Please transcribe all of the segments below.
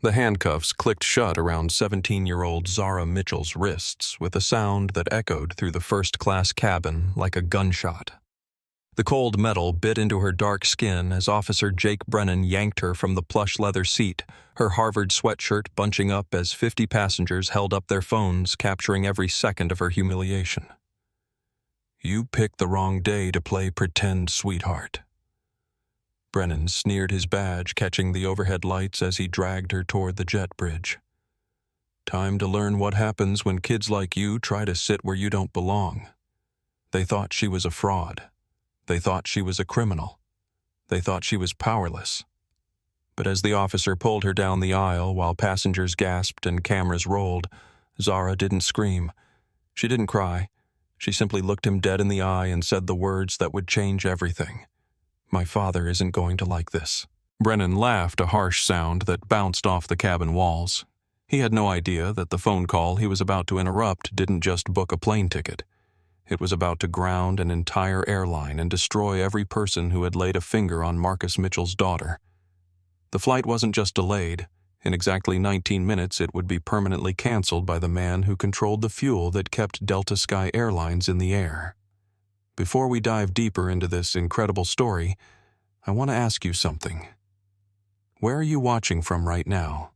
The handcuffs clicked shut around 17-year-old Zara Mitchell's wrists with a sound that echoed through the first-class cabin like a gunshot. The cold metal bit into her dark skin as Officer Jake Brennan yanked her from the plush leather seat, her Harvard sweatshirt bunching up as 50 passengers held up their phones, capturing every second of her humiliation. "You picked the wrong day to play pretend, sweetheart." Brennan sneered his badge, catching the overhead lights as he dragged her toward the jet bridge. "Time to learn what happens when kids like you try to sit where you don't belong." They thought she was a fraud. They thought she was a criminal. They thought she was powerless. But as the officer pulled her down the aisle while passengers gasped and cameras rolled, Zara didn't scream. She didn't cry. She simply looked him dead in the eye and said the words that would change everything. "My father isn't going to like this." Brennan laughed, a harsh sound that bounced off the cabin walls. He had no idea that the phone call he was about to interrupt didn't just book a plane ticket. It was about to ground an entire airline and destroy every person who had laid a finger on Marcus Mitchell's daughter. The flight wasn't just delayed. In exactly 19 minutes, it would be permanently canceled by the man who controlled the fuel that kept Delta Sky Airlines in the air. Before we dive deeper into this incredible story, I want to ask you something. Where are you watching from right now?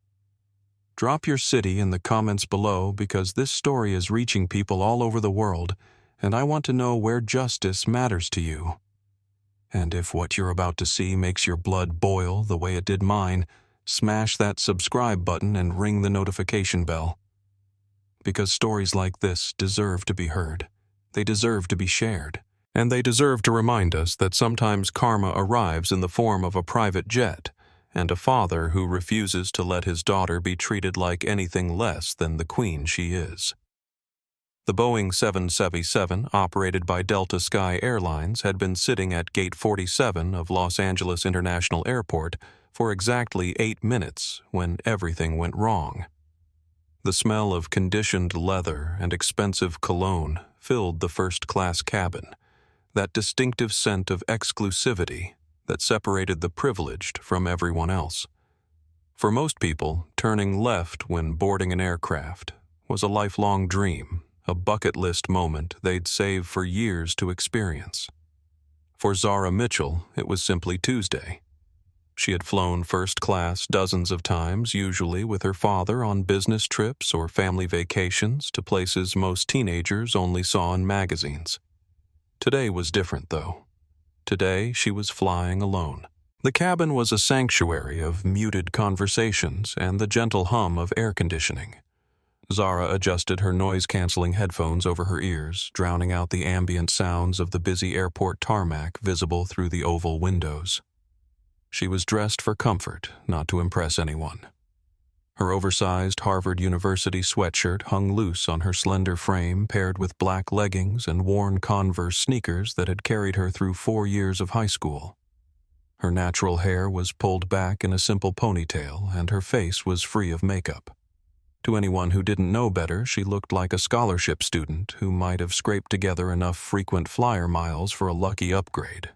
Drop your city in the comments below because this story is reaching people all over the world, and I want to know where justice matters to you. And if what you're about to see makes your blood boil the way it did mine, smash that subscribe button and ring the notification bell. Because stories like this deserve to be heard. They deserve to be shared. And they deserve to remind us that sometimes karma arrives in the form of a private jet and a father who refuses to let his daughter be treated like anything less than the queen she is. The Boeing 777, operated by Delta Sky Airlines, had been sitting at Gate 47 of Los Angeles International Airport for exactly 8 minutes when everything went wrong. The smell of conditioned leather and expensive cologne filled the first-class cabin, that distinctive scent of exclusivity that separated the privileged from everyone else. For most people, turning left when boarding an aircraft was a lifelong dream, a bucket list moment they'd save for years to experience. For Zara Mitchell, it was simply Tuesday. She had flown first class dozens of times, usually with her father on business trips or family vacations to places most teenagers only saw in magazines. Today was different, though. Today, she was flying alone. The cabin was a sanctuary of muted conversations and the gentle hum of air conditioning. Zara adjusted her noise-canceling headphones over her ears, drowning out the ambient sounds of the busy airport tarmac visible through the oval windows. She was dressed for comfort, not to impress anyone. Her oversized Harvard University sweatshirt hung loose on her slender frame, paired with black leggings and worn Converse sneakers that had carried her through 4 years of high school. Her natural hair was pulled back in a simple ponytail, and her face was free of makeup. To anyone who didn't know better, she looked like a scholarship student who might have scraped together enough frequent flyer miles for a lucky upgrade.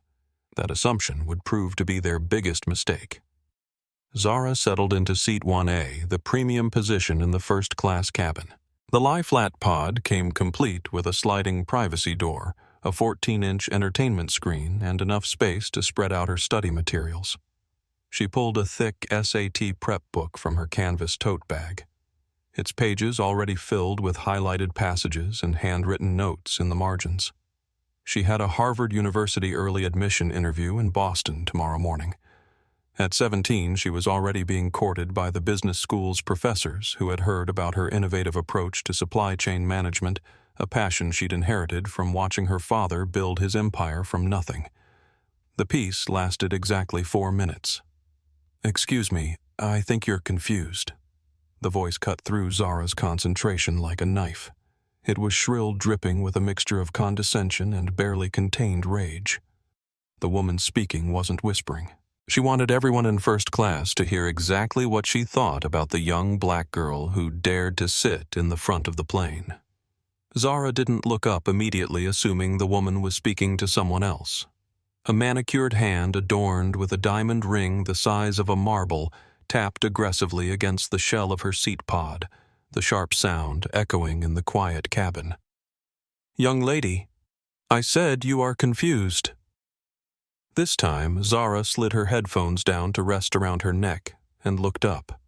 That assumption would prove to be their biggest mistake. Zara settled into Seat 1A, the premium position in the first-class cabin. The lie-flat pod came complete with a sliding privacy door, a 14-inch entertainment screen, and enough space to spread out her study materials. She pulled a thick SAT prep book from her canvas tote bag, its pages already filled with highlighted passages and handwritten notes in the margins. She had a Harvard University early admission interview in Boston tomorrow morning. At 17, she was already being courted by the business school's professors who had heard about her innovative approach to supply chain management, a passion she'd inherited from watching her father build his empire from nothing. The piece lasted exactly 4 minutes. "Excuse me, I think you're confused." The voice cut through Zara's concentration like a knife. It was shrill, dripping with a mixture of condescension and barely contained rage. The woman speaking wasn't whispering. She wanted everyone in first class to hear exactly what she thought about the young black girl who dared to sit in the front of the plane. Zara didn't look up immediately, assuming the woman was speaking to someone else. A manicured hand adorned with a diamond ring the size of a marble tapped aggressively against the shell of her seat pod, the sharp sound echoing in the quiet cabin. "Young lady, I said you are confused." This time, Zara slid her headphones down to rest around her neck and looked up.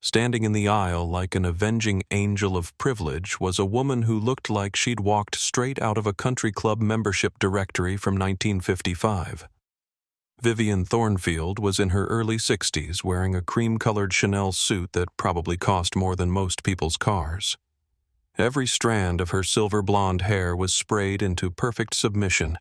Standing in the aisle like an avenging angel of privilege was a woman who looked like she'd walked straight out of a country club membership directory from 1955. Vivian Thornfield was in her early 60s, wearing a cream-colored Chanel suit that probably cost more than most people's cars. Every strand of her silver blonde hair was sprayed into perfect submission,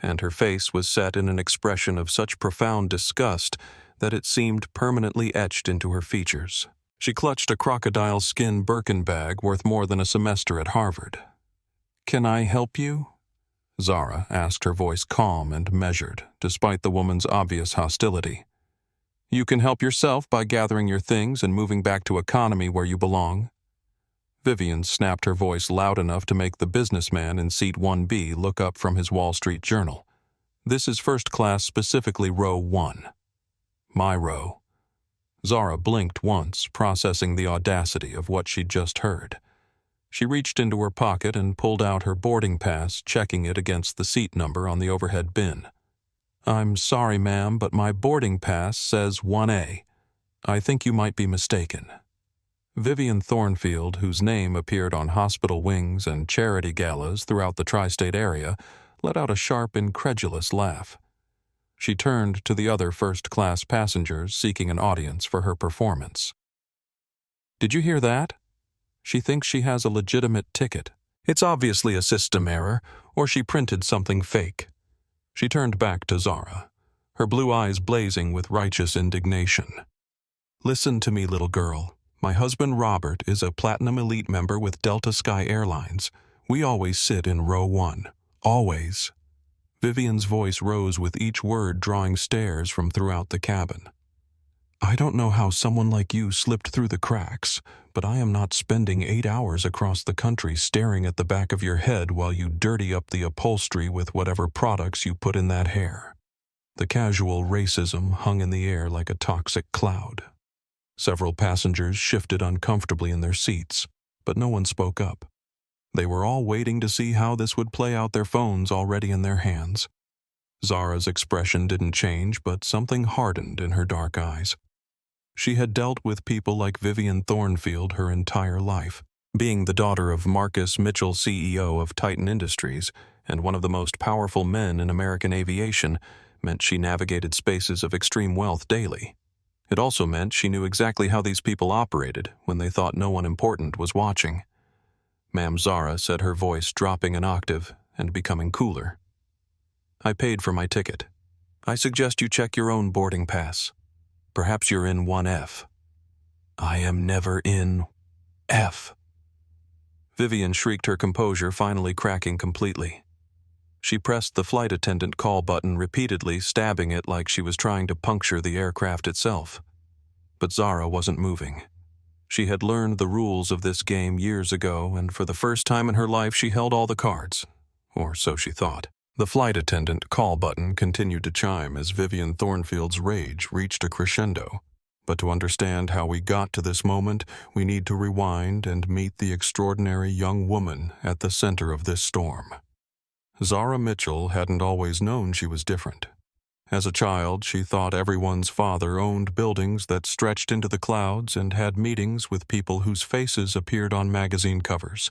and her face was set in an expression of such profound disgust that it seemed permanently etched into her features. She clutched a crocodile skin Birkin bag worth more than a semester at Harvard. "Can I help you?" Zara asked, her voice calm and measured, despite the woman's obvious hostility. "You can help yourself by gathering your things and moving back to economy where you belong." Vivian snapped her voice loud enough to make the businessman in seat 1B look up from his Wall Street Journal. "This is first class, specifically row 1. My row." Zara blinked once, processing the audacity of what she'd just heard. She reached into her pocket and pulled out her boarding pass, checking it against the seat number on the overhead bin. "I'm sorry, ma'am, but my boarding pass says 1A. I think you might be mistaken." Vivian Thornfield, whose name appeared on hospital wings and charity galas throughout the tri-state area, let out a sharp, incredulous laugh. She turned to the other first-class passengers seeking an audience for her performance. "Did you hear that? She thinks she has a legitimate ticket. It's obviously a system error, or she printed something fake." She turned back to Zara, her blue eyes blazing with righteous indignation. "Listen to me, little girl. My husband Robert is a Platinum Elite member with Delta Sky Airlines. We always sit in row 1. Always." Vivian's voice rose with each word, drawing stares from throughout the cabin. "I don't know how someone like you slipped through the cracks, but I am not spending 8 hours across the country staring at the back of your head while you dirty up the upholstery with whatever products you put in that hair." The casual racism hung in the air like a toxic cloud. Several passengers shifted uncomfortably in their seats, but no one spoke up. They were all waiting to see how this would play out, their phones already in their hands. Zara's expression didn't change, but something hardened in her dark eyes. She had dealt with people like Vivian Thornfield her entire life. Being the daughter of Marcus Mitchell, CEO of Titan Industries, and one of the most powerful men in American aviation, meant she navigated spaces of extreme wealth daily. It also meant she knew exactly how these people operated when they thought no one important was watching. Ma'am Zara said, her voice dropping an octave and becoming cooler. "I paid for my ticket. I suggest you check your own boarding pass. Perhaps you're in 1F. "I am never in F." Vivian shrieked, her composure finally cracking completely. She pressed the flight attendant call button repeatedly, stabbing it like she was trying to puncture the aircraft itself. But Zara wasn't moving. She had learned the rules of this game years ago, and for the first time in her life she held all the cards. Or so she thought. The flight attendant call button continued to chime as Vivian Thornfield's rage reached a crescendo. But to understand how we got to this moment, we need to rewind and meet the extraordinary young woman at the center of this storm. Zara Mitchell hadn't always known she was different. As a child, she thought everyone's father owned buildings that stretched into the clouds and had meetings with people whose faces appeared on magazine covers.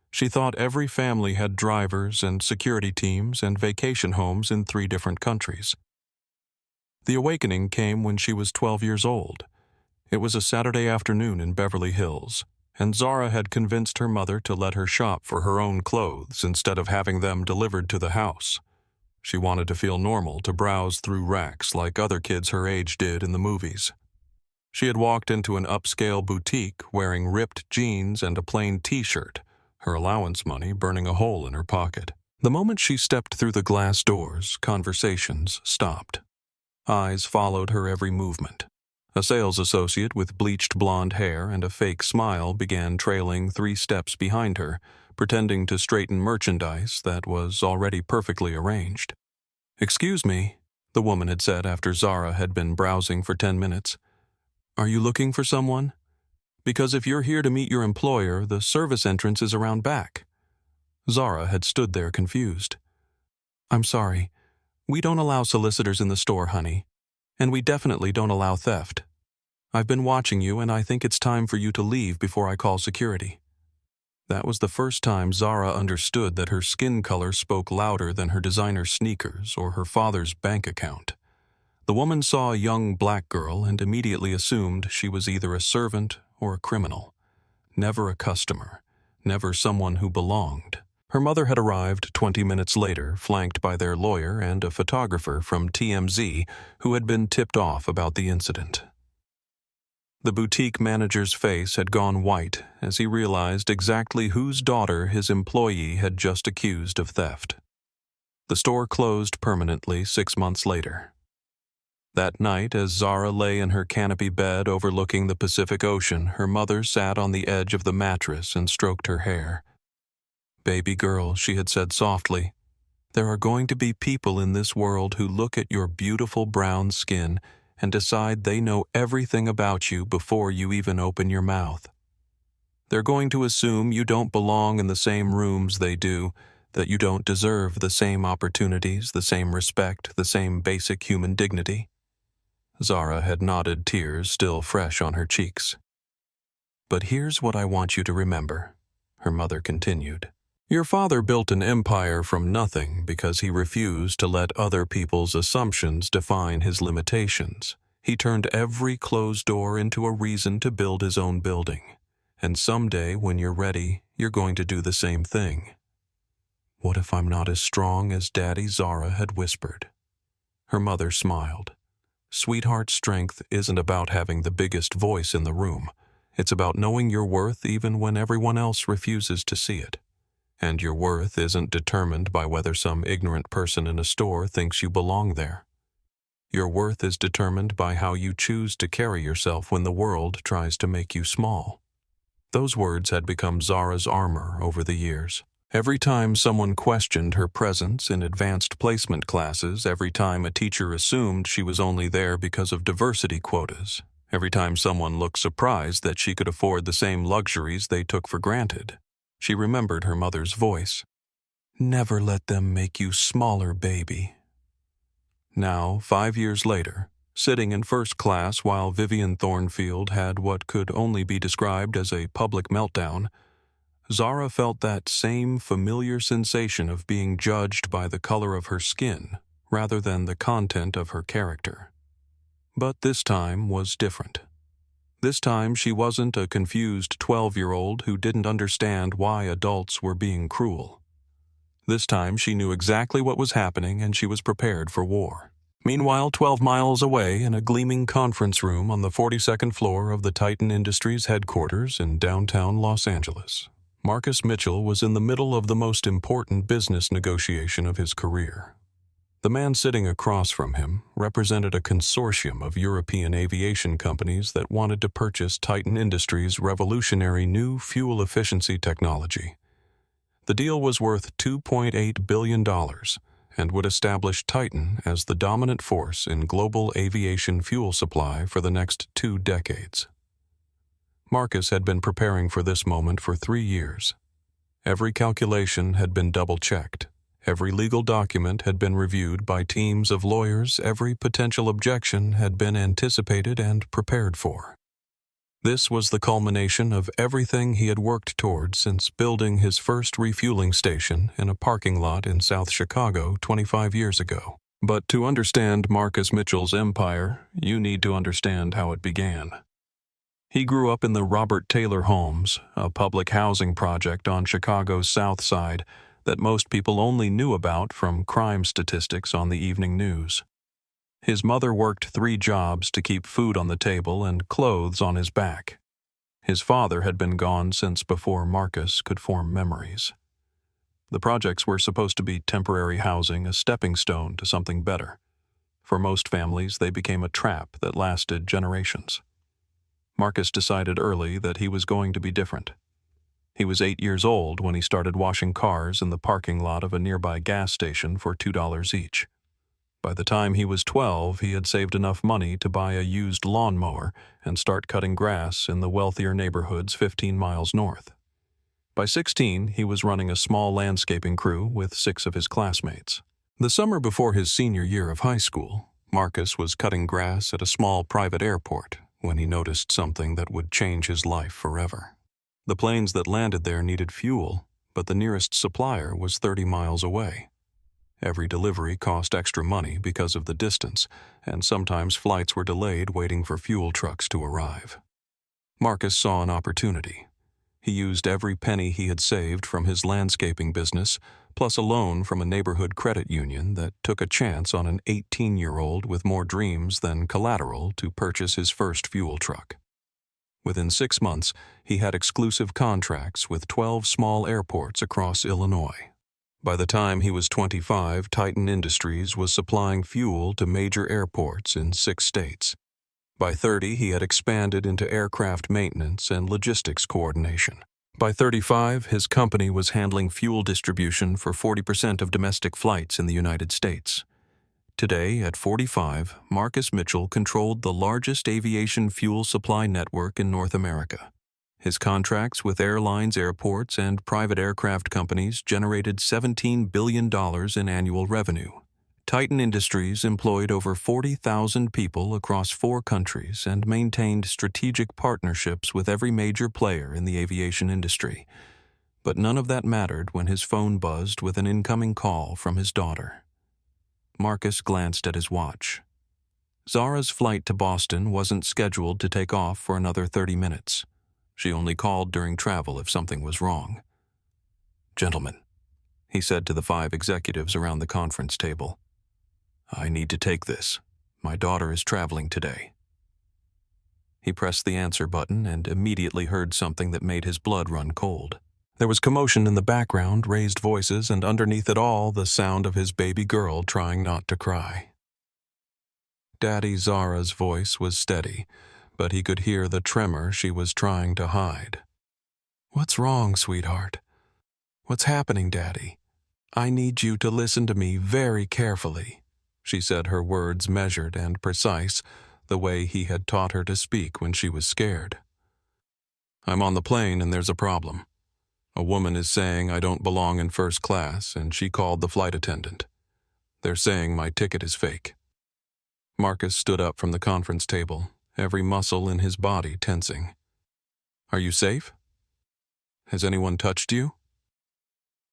She thought every family had drivers and security teams and vacation homes in 3 different countries. The awakening came when she was 12 years old. It was a Saturday afternoon in Beverly Hills, and Zara had convinced her mother to let her shop for her own clothes instead of having them delivered to the house. She wanted to feel normal, to browse through racks like other kids her age did in the movies. She had walked into an upscale boutique wearing ripped jeans and a plain t-shirt, her allowance money burning a hole in her pocket. The moment she stepped through the glass doors, conversations stopped. Eyes followed her every movement. A sales associate with bleached blonde hair and a fake smile began trailing 3 steps behind her, pretending to straighten merchandise that was already perfectly arranged. "Excuse me," the woman had said after Zara had been browsing for 10 minutes. Are you looking for someone? Because if you're here to meet your employer, the service entrance is around back. Zara had stood there confused. I'm sorry. We don't allow solicitors in the store, honey. And we definitely don't allow theft. I've been watching you, and I think it's time for you to leave before I call security. That was the first time Zara understood that her skin color spoke louder than her designer sneakers or her father's bank account. The woman saw a young black girl and immediately assumed she was either a servant or a criminal. Never a customer, never someone who belonged. Her mother had arrived 20 minutes later, flanked by their lawyer and a photographer from TMZ who had been tipped off about the incident. The boutique manager's face had gone white as he realized exactly whose daughter his employee had just accused of theft. The store closed permanently 6 months later. That night, as Zara lay in her canopy bed overlooking the Pacific Ocean, her mother sat on the edge of the mattress and stroked her hair. Baby girl, she had said softly, there are going to be people in this world who look at your beautiful brown skin and decide they know everything about you before you even open your mouth. They're going to assume you don't belong in the same rooms they do, that you don't deserve the same opportunities, the same respect, the same basic human dignity. Zara had nodded, tears still fresh on her cheeks. But here's what I want you to remember, her mother continued. Your father built an empire from nothing because he refused to let other people's assumptions define his limitations. He turned every closed door into a reason to build his own building. And someday, when you're ready, you're going to do the same thing. What if I'm not as strong as Daddy? Zara had whispered. Her mother smiled. Sweetheart, strength isn't about having the biggest voice in the room. It's about knowing your worth even when everyone else refuses to see it. And your worth isn't determined by whether some ignorant person in a store thinks you belong there. Your worth is determined by how you choose to carry yourself when the world tries to make you small. Those words had become Zara's armor over the years. Every time someone questioned her presence in advanced placement classes, every time a teacher assumed she was only there because of diversity quotas, every time someone looked surprised that she could afford the same luxuries they took for granted, she remembered her mother's voice. Never let them make you smaller, baby. Now, 5 years later, sitting in first class while Vivian Thornfield had what could only be described as a public meltdown, Zara felt that same familiar sensation of being judged by the color of her skin rather than the content of her character. But this time was different. This time she wasn't a confused 12-year-old who didn't understand why adults were being cruel. This time she knew exactly what was happening and she was prepared for war. Meanwhile, 12 miles away in a gleaming conference room on the 42nd floor of the Titan Industries headquarters in downtown Los Angeles, Marcus Mitchell was in the middle of the most important business negotiation of his career. The man sitting across from him represented a consortium of European aviation companies that wanted to purchase Titan Industries' revolutionary new fuel efficiency technology. The deal was worth $2.8 billion and would establish Titan as the dominant force in global aviation fuel supply for the next 2 decades. Marcus had been preparing for this moment for 3 years. Every calculation had been double-checked. Every legal document had been reviewed by teams of lawyers. Every potential objection had been anticipated and prepared for. This was the culmination of everything he had worked toward since building his first refueling station in a parking lot in South Chicago 25 years ago. But to understand Marcus Mitchell's empire, you need to understand how it began. He grew up in the Robert Taylor Homes, a public housing project on Chicago's South Side that most people only knew about from crime statistics on the evening news. His mother worked 3 jobs to keep food on the table and clothes on his back. His father had been gone since before Marcus could form memories. The projects were supposed to be temporary housing, a stepping stone to something better. For most families, they became a trap that lasted generations. Marcus decided early that he was going to be different. He was 8 years old when he started washing cars in the parking lot of a nearby gas station for $2 each. By the time he was 12, he had saved enough money to buy a used lawnmower and start cutting grass in the wealthier neighborhoods 15 miles north. By 16, he was running a small landscaping crew with 6 of his classmates. The summer before his senior year of high school, Marcus was cutting grass at a small private airport when he noticed something that would change his life forever. The planes that landed there needed fuel, but the nearest supplier was 30 miles away. Every delivery cost extra money because of the distance, and sometimes flights were delayed waiting for fuel trucks to arrive. Marcus saw an opportunity. He used every penny he had saved from his landscaping business, plus a loan from a neighborhood credit union that took a chance on an 18-year-old with more dreams than collateral to purchase his first fuel truck. Within 6 months, he had exclusive contracts with 12 small airports across Illinois. By the time he was 25, Titan Industries was supplying fuel to major airports in 6 states. By 30, he had expanded into aircraft maintenance and logistics coordination. By 35, his company was handling fuel distribution for 40% of domestic flights in the United States. Today, at 45, Marcus Mitchell controlled the largest aviation fuel supply network in North America. His contracts with airlines, airports, and private aircraft companies generated $17 billion in annual revenue. Titan Industries employed over 40,000 people across 4 countries and maintained strategic partnerships with every major player in the aviation industry. But none of that mattered when his phone buzzed with an incoming call from his daughter. Marcus glanced at his watch. Zara's flight to Boston wasn't scheduled to take off for another 30 minutes. She only called during travel if something was wrong. "Gentlemen," he said to the 5 executives around the conference table, "I need to take this. My daughter is traveling today." He pressed the answer button and immediately heard something that made his blood run cold. There was commotion in the background, raised voices, and underneath it all, the sound of his baby girl trying not to cry. Daddy Zara's voice was steady, but he could hear the tremor she was trying to hide. "What's wrong, sweetheart? What's happening, Daddy? I need you to listen to me very carefully," she said, her words measured and precise, the way he had taught her to speak when she was scared. "I'm on the plane and there's a problem. A woman is saying I don't belong in first class, and she called the flight attendant. They're saying my ticket is fake." Marcus stood up from the conference table, every muscle in his body tensing. "Are you safe? Has anyone touched you?"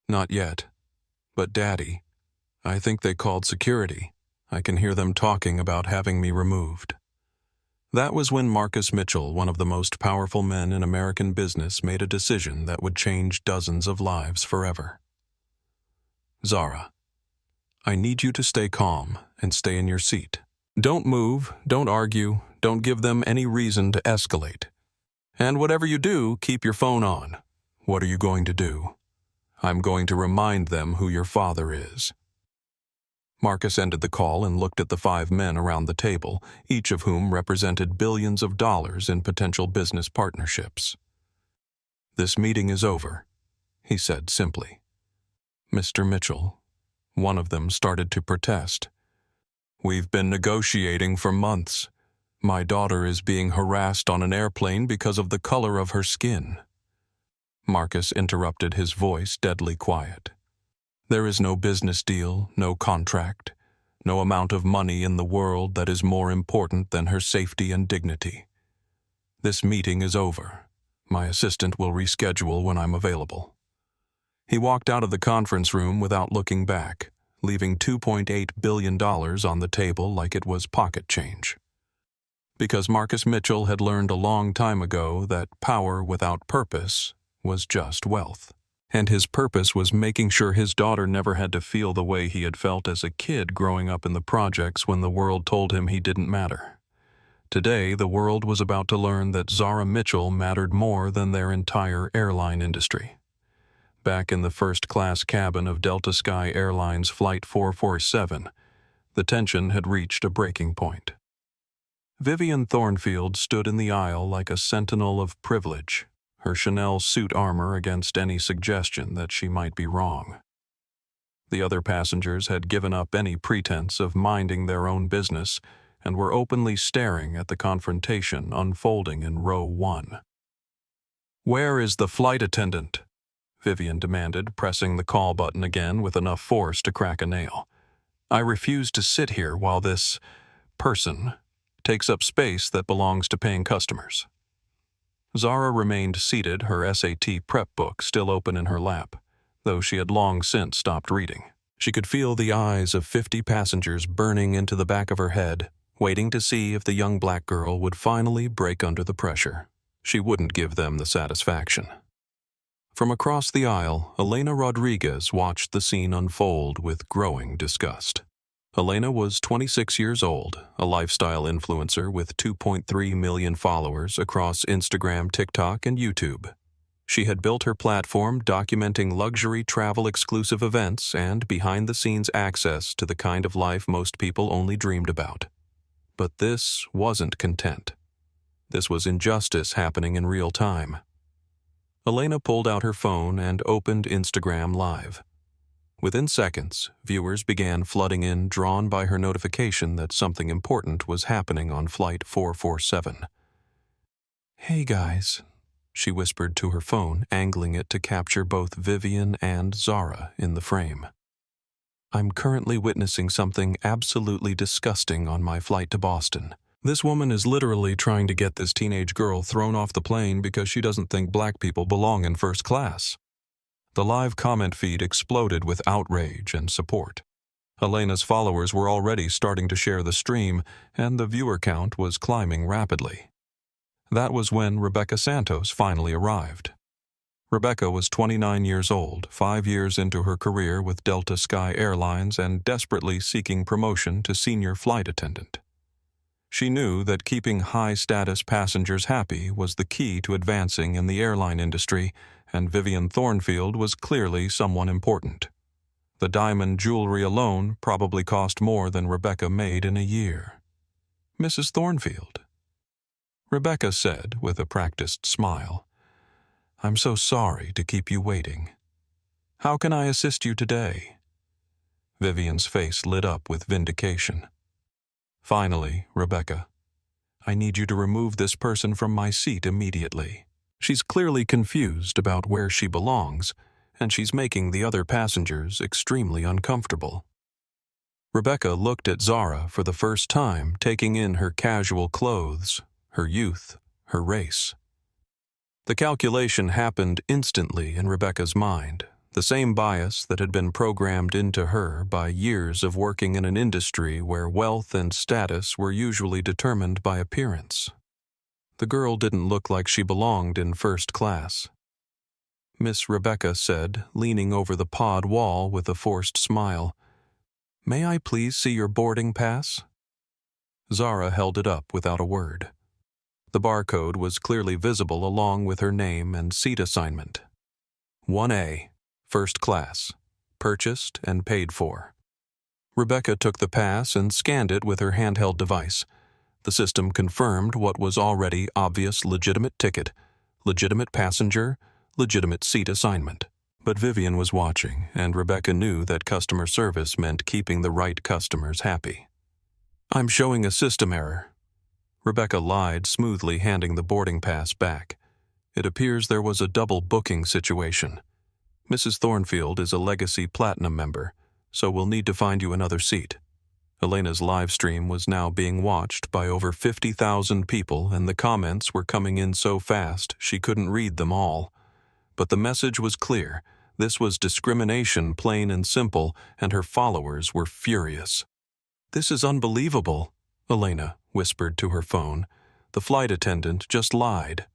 "Not yet. But Daddy, I think they called security. I can hear them talking about having me removed." That was when Marcus Mitchell, one of the most powerful men in American business, made a decision that would change dozens of lives forever. "Zara, I need you to stay calm and stay in your seat. Don't move, don't argue, don't give them any reason to escalate. And whatever you do, keep your phone on. What are you going to do?" "I'm going to remind them who your father is." Marcus ended the call and looked at the 5 men around the table, each of whom represented billions of dollars in potential business partnerships. "This meeting is over," he said simply. "Mr. Mitchell," one of them started to protest. "We've been negotiating for months. My daughter is being harassed on an airplane because of the color of her skin." Marcus interrupted, his voice deadly quiet. "There is no business deal, no contract, no amount of money in the world that is more important than her safety and dignity. This meeting is over. My assistant will reschedule when I'm available." He walked out of the conference room without looking back, leaving $2.8 billion on the table like it was pocket change. Because Marcus Mitchell had learned a long time ago that power without purpose was just wealth. And his purpose was making sure his daughter never had to feel the way he had felt as a kid growing up in the projects when the world told him he didn't matter. Today, the world was about to learn that Zara Mitchell mattered more than their entire airline industry. Back in the first-class cabin of Delta Sky Airlines Flight 447, the tension had reached a breaking point. Vivian Thornfield stood in the aisle like a sentinel of privilege, her Chanel suit armor against any suggestion that she might be wrong. The other passengers had given up any pretense of minding their own business and were openly staring at the confrontation unfolding in row 1. "Where is the flight attendant?" Vivian demanded, pressing the call button again with enough force to crack a nail. "I refuse to sit here while this person takes up space that belongs to paying customers." Zara remained seated, her SAT prep book still open in her lap, though she had long since stopped reading. She could feel the eyes of 50 passengers burning into the back of her head, waiting to see if the young black girl would finally break under the pressure. She wouldn't give them the satisfaction. From across the aisle, Elena Rodriguez watched the scene unfold with growing disgust. Elena was 26 years old, a lifestyle influencer with 2.3 million followers across Instagram, TikTok, and YouTube. She had built her platform documenting luxury travel-exclusive events and behind-the-scenes access to the kind of life most people only dreamed about. But this wasn't content. This was injustice happening in real time. Elena pulled out her phone and opened Instagram Live. Within seconds, viewers began flooding in, drawn by her notification that something important was happening on Flight 447. "Hey guys," she whispered to her phone, angling it to capture both Vivian and Zara in the frame. "I'm currently witnessing something absolutely disgusting on my flight to Boston. This woman is literally trying to get this teenage girl thrown off the plane because she doesn't think black people belong in first class." The live comment feed exploded with outrage and support. Elena's followers were already starting to share the stream, and the viewer count was climbing rapidly. That was when Rebecca Santos finally arrived. Rebecca was 29 years old, 5 years into her career with Delta Sky Airlines and desperately seeking promotion to senior flight attendant. She knew that keeping high-status passengers happy was the key to advancing in the airline industry, and Vivian Thornfield was clearly someone important. The diamond jewelry alone probably cost more than Rebecca made in a year. "Mrs. Thornfield," Rebecca said with a practiced smile, "I'm so sorry to keep you waiting. How can I assist you today?" Vivian's face lit up with vindication. "Finally, Rebecca, I need you to remove this person from my seat immediately. She's clearly confused about where she belongs, and she's making the other passengers extremely uncomfortable." Rebecca looked at Zara for the first time, taking in her casual clothes, her youth, her race. The calculation happened instantly in Rebecca's mind, the same bias that had been programmed into her by years of working in an industry where wealth and status were usually determined by appearance. The girl didn't look like she belonged in first class. Miss Rebecca said, leaning over the pod wall with a forced smile, "May I please see your boarding pass?" Zara held it up without a word. The barcode was clearly visible along with her name and seat assignment. 1A, first class, purchased and paid for. Rebecca took the pass and scanned it with her handheld device. The system confirmed what was already obvious: legitimate ticket, legitimate passenger, legitimate seat assignment. But Vivian was watching, and Rebecca knew that customer service meant keeping the right customers happy. "I'm showing a system error." Rebecca lied, smoothly handing the boarding pass back. "It appears there was a double booking situation. Mrs. Thornfield is a Legacy Platinum member, so we'll need to find you another seat." Elena's live stream was now being watched by over 50,000 people, and the comments were coming in so fast she couldn't read them all. But the message was clear. This was discrimination, plain and simple, and her followers were furious. "This is unbelievable," Elena whispered to her phone. "The flight attendant just lied."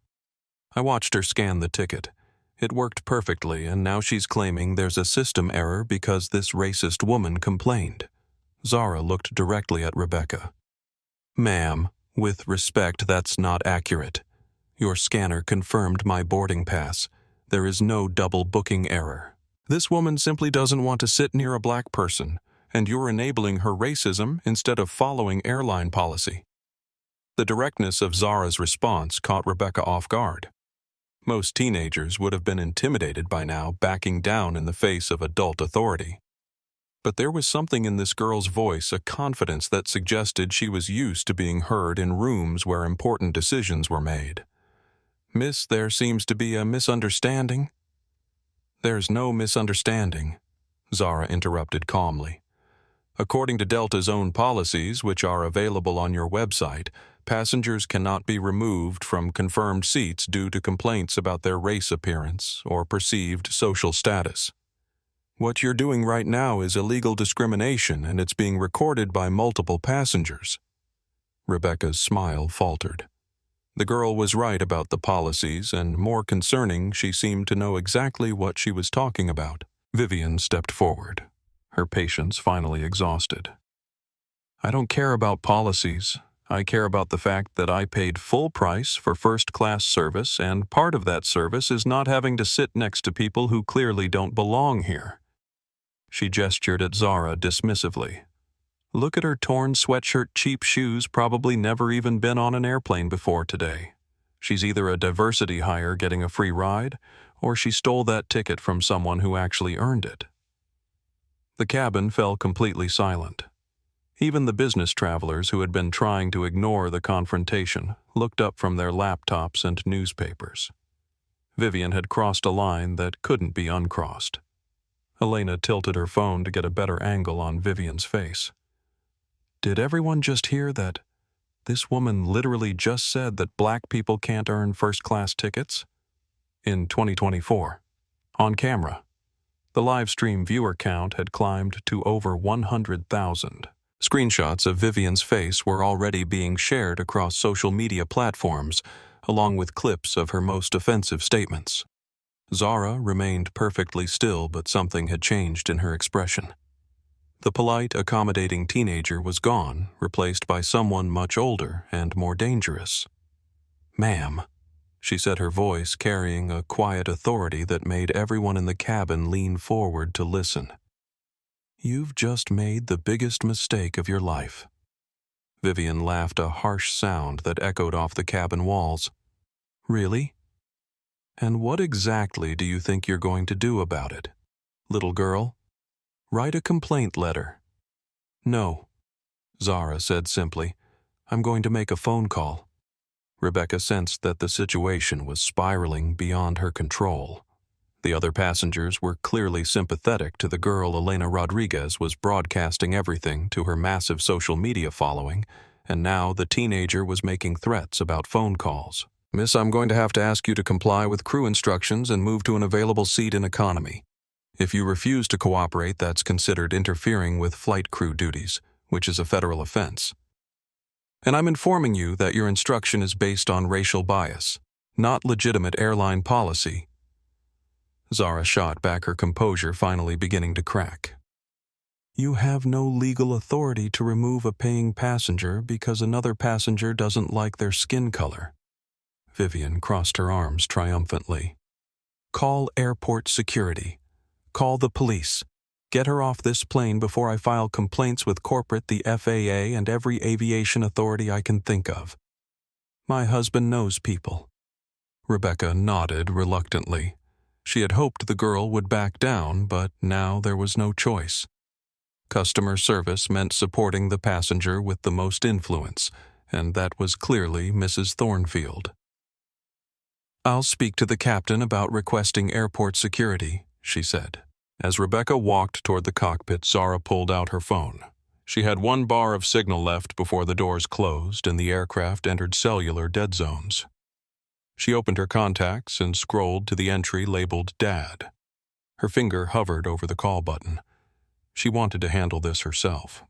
I watched her scan the ticket. It worked perfectly, and now she's claiming there's a system error because this racist woman complained. Zara looked directly at Rebecca. "Ma'am, with respect, that's not accurate. Your scanner confirmed my boarding pass. There is no double booking error. This woman simply doesn't want to sit near a black person, and you're enabling her racism instead of following airline policy." The directness of Zara's response caught Rebecca off guard. Most teenagers would have been intimidated by now, backing down in the face of adult authority. But there was something in this girl's voice, a confidence that suggested she was used to being heard in rooms where important decisions were made. "Miss, there seems to be a misunderstanding." "There's no misunderstanding," Zara interrupted calmly. "According to Delta's own policies, which are available on your website, passengers cannot be removed from confirmed seats due to complaints about their race appearance or perceived social status. What you're doing right now is illegal discrimination, and it's being recorded by multiple passengers." Rebecca's smile faltered. The girl was right about the policies, and more concerning, she seemed to know exactly what she was talking about. Vivian stepped forward, her patience finally exhausted. "I don't care about policies. I care about the fact that I paid full price for first-class service, and part of that service is not having to sit next to people who clearly don't belong here." She gestured at Zara dismissively. "Look at her torn sweatshirt, cheap shoes, probably never even been on an airplane before today. She's either a diversity hire getting a free ride, or she stole that ticket from someone who actually earned it." The cabin fell completely silent. Even the business travelers who had been trying to ignore the confrontation looked up from their laptops and newspapers. Vivian had crossed a line that couldn't be uncrossed. Elena tilted her phone to get a better angle on Vivian's face. "Did everyone just hear that? This woman literally just said that black people can't earn first-class tickets? In 2024. On camera. The live stream viewer count had climbed to over 100,000. Screenshots of Vivian's face were already being shared across social media platforms, along with clips of her most offensive statements. Zara remained perfectly still, but something had changed in her expression. The polite, accommodating teenager was gone, replaced by someone much older and more dangerous. "Ma'am," she said, her voice carrying a quiet authority that made everyone in the cabin lean forward to listen. "You've just made the biggest mistake of your life." Vivian laughed, a harsh sound that echoed off the cabin walls. "Really? And what exactly do you think you're going to do about it, little girl? Write a complaint letter?" "No," Zara said simply. "I'm going to make a phone call." Rebecca sensed that the situation was spiraling beyond her control. The other passengers were clearly sympathetic to the girl. Elena Rodriguez was broadcasting everything to her massive social media following, and now the teenager was making threats about phone calls. "Miss, I'm going to have to ask you to comply with crew instructions and move to an available seat in economy. If you refuse to cooperate, that's considered interfering with flight crew duties, which is a federal offense. And I'm informing you that your instruction is based on racial bias, not legitimate airline policy." Zara shot back, her composure finally beginning to crack. "You have no legal authority to remove a paying passenger because another passenger doesn't like their skin color." Vivian crossed her arms triumphantly. "Call airport security. Call the police. Get her off this plane before I file complaints with corporate, the FAA, and every aviation authority I can think of. My husband knows people." Rebecca nodded reluctantly. She had hoped the girl would back down, but now there was no choice. Customer service meant supporting the passenger with the most influence, and that was clearly Mrs. Thornfield. "I'll speak to the captain about requesting airport security," she said. As Rebecca walked toward the cockpit, Zara pulled out her phone. She had one bar of signal left before the doors closed and the aircraft entered cellular dead zones. She opened her contacts and scrolled to the entry labeled Dad. Her finger hovered over the call button. She wanted to handle this herself.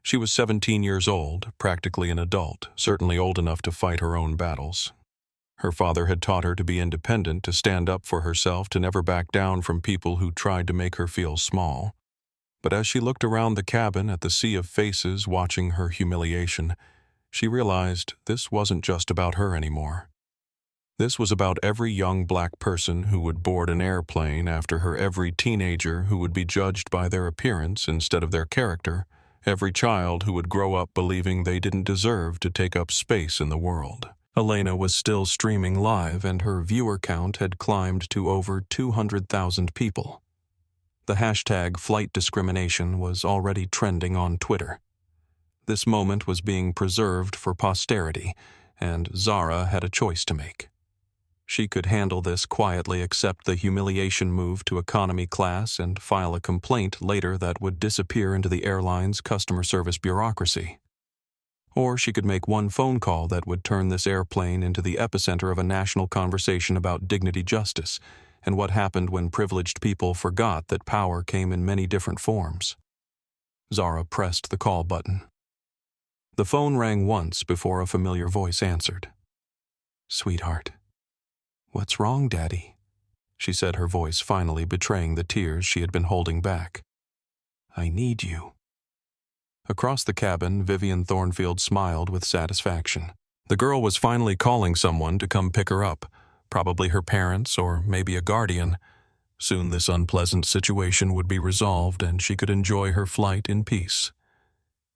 She was 17 years old, practically an adult, certainly old enough to fight her own battles. Her father had taught her to be independent, to stand up for herself, to never back down from people who tried to make her feel small. But as she looked around the cabin at the sea of faces watching her humiliation, she realized this wasn't just about her anymore. This was about every young black person who would board an airplane after her, every teenager who would be judged by their appearance instead of their character, every child who would grow up believing they didn't deserve to take up space in the world. Elena was still streaming live, and her viewer count had climbed to over 200,000 people. The hashtag flight discrimination was already trending on Twitter. This moment was being preserved for posterity, and Zara had a choice to make. She could handle this quietly, accept the humiliation move to economy class, and file a complaint later that would disappear into the airline's customer service bureaucracy. Or she could make one phone call that would turn this airplane into the epicenter of a national conversation about dignity justice and what happened when privileged people forgot that power came in many different forms. Zara pressed the call button. The phone rang once before a familiar voice answered. "Sweetheart." "What's wrong, Daddy?" she said, her voice finally betraying the tears she had been holding back. "I need you." Across the cabin, Vivian Thornfield smiled with satisfaction. The girl was finally calling someone to come pick her up, probably her parents or maybe a guardian. Soon this unpleasant situation would be resolved and she could enjoy her flight in peace.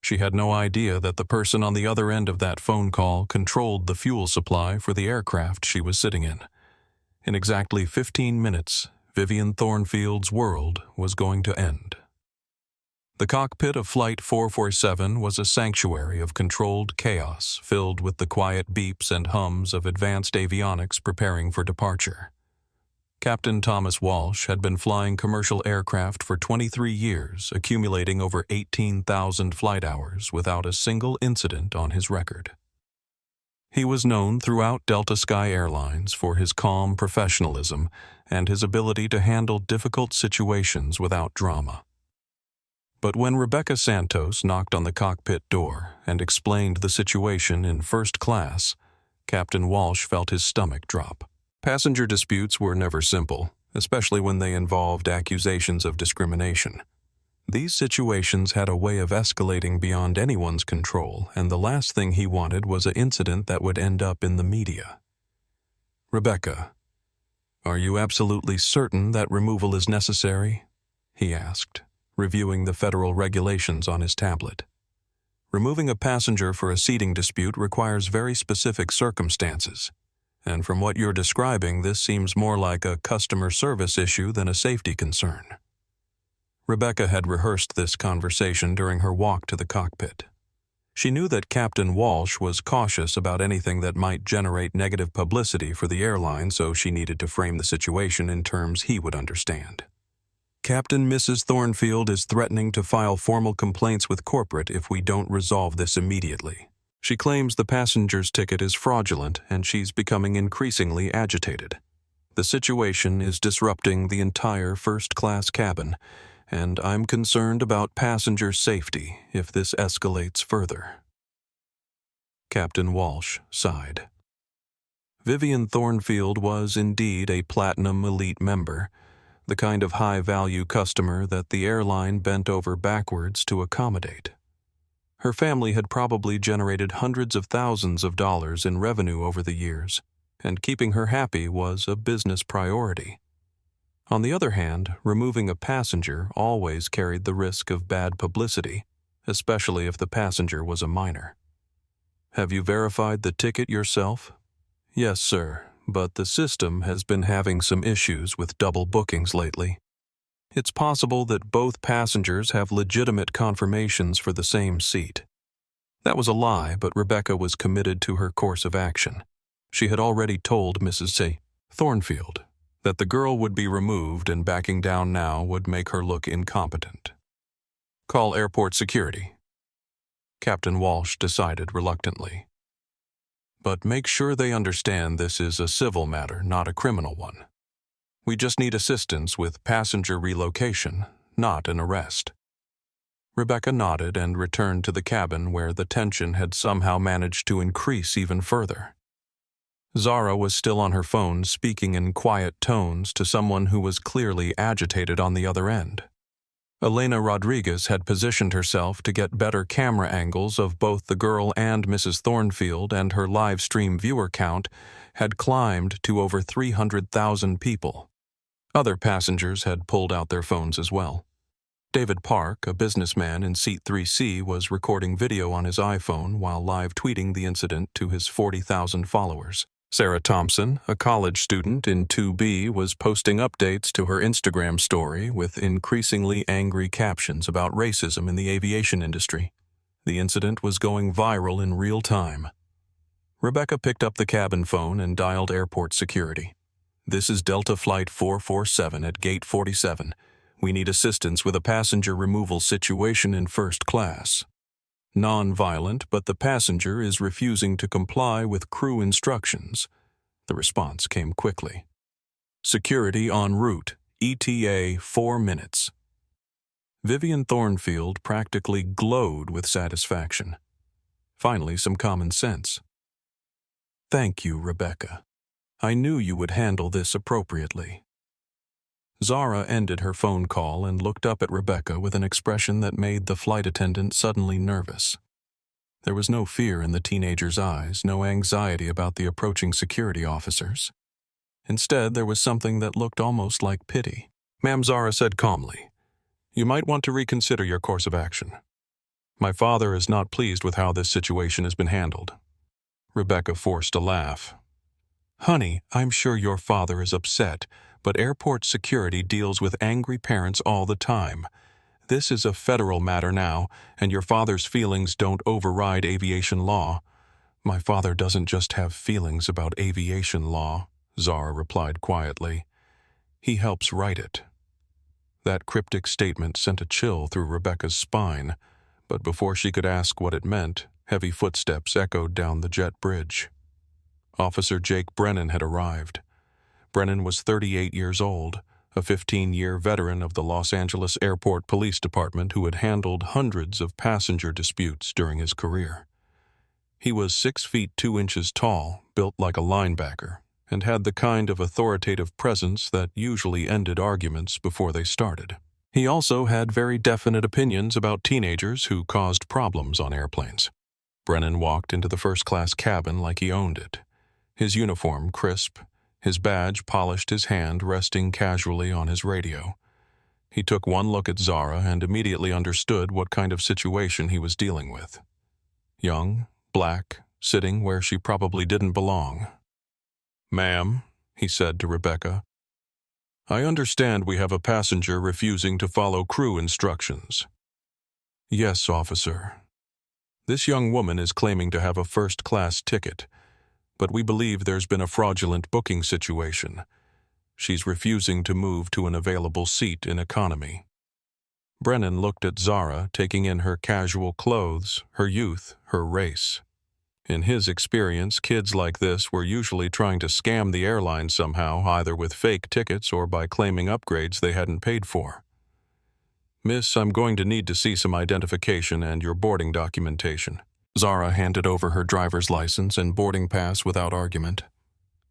She had no idea that the person on the other end of that phone call controlled the fuel supply for the aircraft she was sitting in. In exactly 15 minutes, Vivian Thornfield's world was going to end. The cockpit of Flight 447 was a sanctuary of controlled chaos filled with the quiet beeps and hums of advanced avionics preparing for departure. Captain Thomas Walsh had been flying commercial aircraft for 23 years, accumulating over 18,000 flight hours without a single incident on his record. He was known throughout Delta Sky Airlines for his calm professionalism and his ability to handle difficult situations without drama. But when Rebecca Santos knocked on the cockpit door and explained the situation in first class, Captain Walsh felt his stomach drop. Passenger disputes were never simple, especially when they involved accusations of discrimination. These situations had a way of escalating beyond anyone's control, and the last thing he wanted was an incident that would end up in the media. "Rebecca, are you absolutely certain that removal is necessary?" he asked, reviewing the federal regulations on his tablet. Removing a passenger for a seating dispute requires very specific circumstances, and from what you're describing, this seems more like a customer service issue than a safety concern. Rebecca had rehearsed this conversation during her walk to the cockpit. She knew that Captain Walsh was cautious about anything that might generate negative publicity for the airline, so she needed to frame the situation in terms he would understand. "Captain Mrs. Thornfield is threatening to file formal complaints with corporate if we don't resolve this immediately. She claims the passenger's ticket is fraudulent and she's becoming increasingly agitated. The situation is disrupting the entire first-class cabin, and I'm concerned about passenger safety if this escalates further." Captain Walsh sighed. Vivian Thornfield was indeed a Platinum Elite member, the kind of high-value customer that the airline bent over backwards to accommodate. Her family had probably generated hundreds of thousands of dollars in revenue over the years, and keeping her happy was a business priority. On the other hand, removing a passenger always carried the risk of bad publicity, especially if the passenger was a minor. "Have you verified the ticket yourself?" "Yes, sir, but the system has been having some issues with double bookings lately. It's possible that both passengers have legitimate confirmations for the same seat." That was a lie, but Rebecca was committed to her course of action. She had already told Mrs. Thornfield that the girl would be removed, and backing down now would make her look incompetent. "Call airport security," Captain Walsh decided reluctantly. "But make sure they understand this is a civil matter, not a criminal one. We just need assistance with passenger relocation, not an arrest." Rebecca nodded and returned to the cabin where the tension had somehow managed to increase even further. Zara was still on her phone, speaking in quiet tones to someone who was clearly agitated on the other end. Elena Rodriguez had positioned herself to get better camera angles of both the girl and Mrs. Thornfield, and her live stream viewer count had climbed to over 300,000 people. Other passengers had pulled out their phones as well. David Park, a businessman in seat 3C, was recording video on his iPhone while live tweeting the incident to his 40,000 followers. Sarah Thompson, a college student in 2B, was posting updates to her Instagram story with increasingly angry captions about racism in the aviation industry. The incident was going viral in real time. Rebecca picked up the cabin phone and dialed airport security. "This is Delta Flight 447 at Gate 47. We need assistance with a passenger removal situation in first class. Non-violent, but the passenger is refusing to comply with crew instructions." The response came quickly. "Security en route. ETA 4 minutes." Vivian Thornfield practically glowed with satisfaction. Finally, some common sense. "Thank you, Rebecca. I knew you would handle this appropriately." Zara ended her phone call and looked up at Rebecca with an expression that made the flight attendant suddenly nervous. There was no fear in the teenager's eyes, no anxiety about the approaching security officers. Instead, there was something that looked almost like pity. "Ma'am," Zara said calmly, "you might want to reconsider your course of action. My father is not pleased with how this situation has been handled." Rebecca forced a laugh. "Honey, I'm sure your father is upset, but airport security deals with angry parents all the time. This is a federal matter now, and your father's feelings don't override aviation law." "My father doesn't just have feelings about aviation law," Zara replied quietly. "He helps write it." That cryptic statement sent a chill through Rebecca's spine, but before she could ask what it meant, heavy footsteps echoed down the jet bridge. Officer Jake Brennan had arrived. Brennan was 38 years old, a 15-year veteran of the Los Angeles Airport Police Department who had handled hundreds of passenger disputes during his career. He was 6 feet 2 inches tall, built like a linebacker, and had the kind of authoritative presence that usually ended arguments before they started. He also had very definite opinions about teenagers who caused problems on airplanes. Brennan walked into the first-class cabin like he owned it. His uniform crisp, his badge polished, his hand resting casually on his radio. He took one look at Zara and immediately understood what kind of situation he was dealing with. Young, black, sitting where she probably didn't belong. "Ma'am," he said to Rebecca, "I understand we have a passenger refusing to follow crew instructions." "Yes, officer. This young woman is claiming to have a first-class ticket, but we believe there's been a fraudulent booking situation. She's refusing to move to an available seat in economy." Brennan looked at Zara, taking in her casual clothes, her youth, her race. In his experience, kids like this were usually trying to scam the airline somehow, either with fake tickets or by claiming upgrades they hadn't paid for. "Miss, I'm going to need to see some identification and your boarding documentation." Zara handed over her driver's license and boarding pass without argument.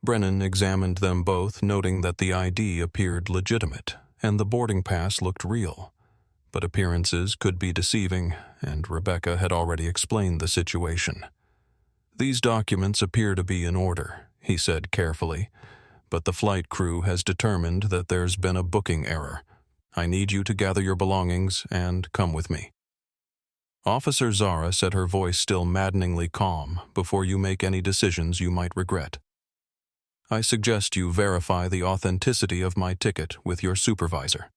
Brennan examined them both, noting that the ID appeared legitimate and the boarding pass looked real. But appearances could be deceiving, and Rebecca had already explained the situation. "These documents appear to be in order," he said carefully, "but the flight crew has determined that there's been a booking error. I need you to gather your belongings and come with me." "Officer," Zara said, her voice still maddeningly calm, "before you make any decisions you might regret, I suggest you verify the authenticity of my ticket with your supervisor.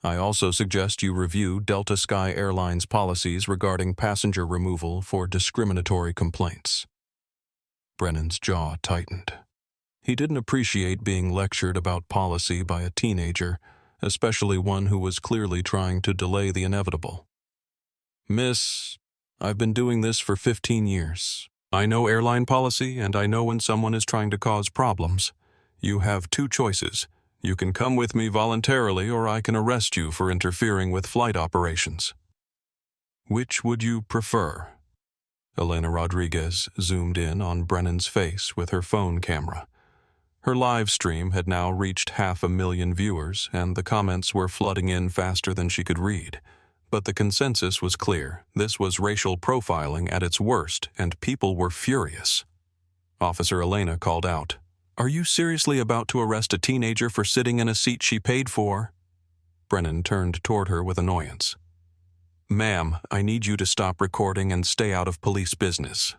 I also suggest you review Delta Sky Airlines policies regarding passenger removal for discriminatory complaints." Brennan's jaw tightened. He didn't appreciate being lectured about policy by a teenager, especially one who was clearly trying to delay the inevitable. "Miss, I've been doing this for 15 years. I know airline policy, and I know when someone is trying to cause problems. You have 2 choices. You can come with me voluntarily, or I can arrest you for interfering with flight operations. Which would you prefer?" Elena Rodriguez zoomed in on Brennan's face with her phone camera. Her live stream had now reached 500,000 viewers, and the comments were flooding in faster than she could read. But the consensus was clear. This was racial profiling at its worst, and people were furious. Officer Elena called out, "Are you seriously about to arrest a teenager for sitting in a seat she paid for?" Brennan turned toward her with annoyance. "Ma'am, I need you to stop recording and stay out of police business.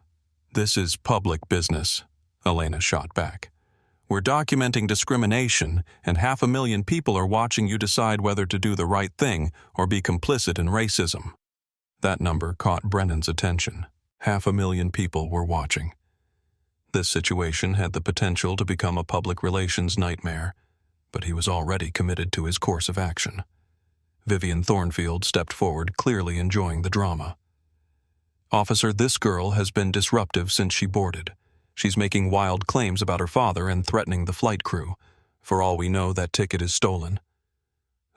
This is public business." Elena shot back. "We're documenting discrimination, and 500,000 people are watching you decide whether to do the right thing or be complicit in racism." That number caught Brennan's attention. 500,000 people were watching. This situation had the potential to become a public relations nightmare, but he was already committed to his course of action. Vivian Thornfield stepped forward, clearly enjoying the drama. "Officer, this girl has been disruptive since she boarded. She's making wild claims about her father and threatening the flight crew. For all we know, that ticket is stolen."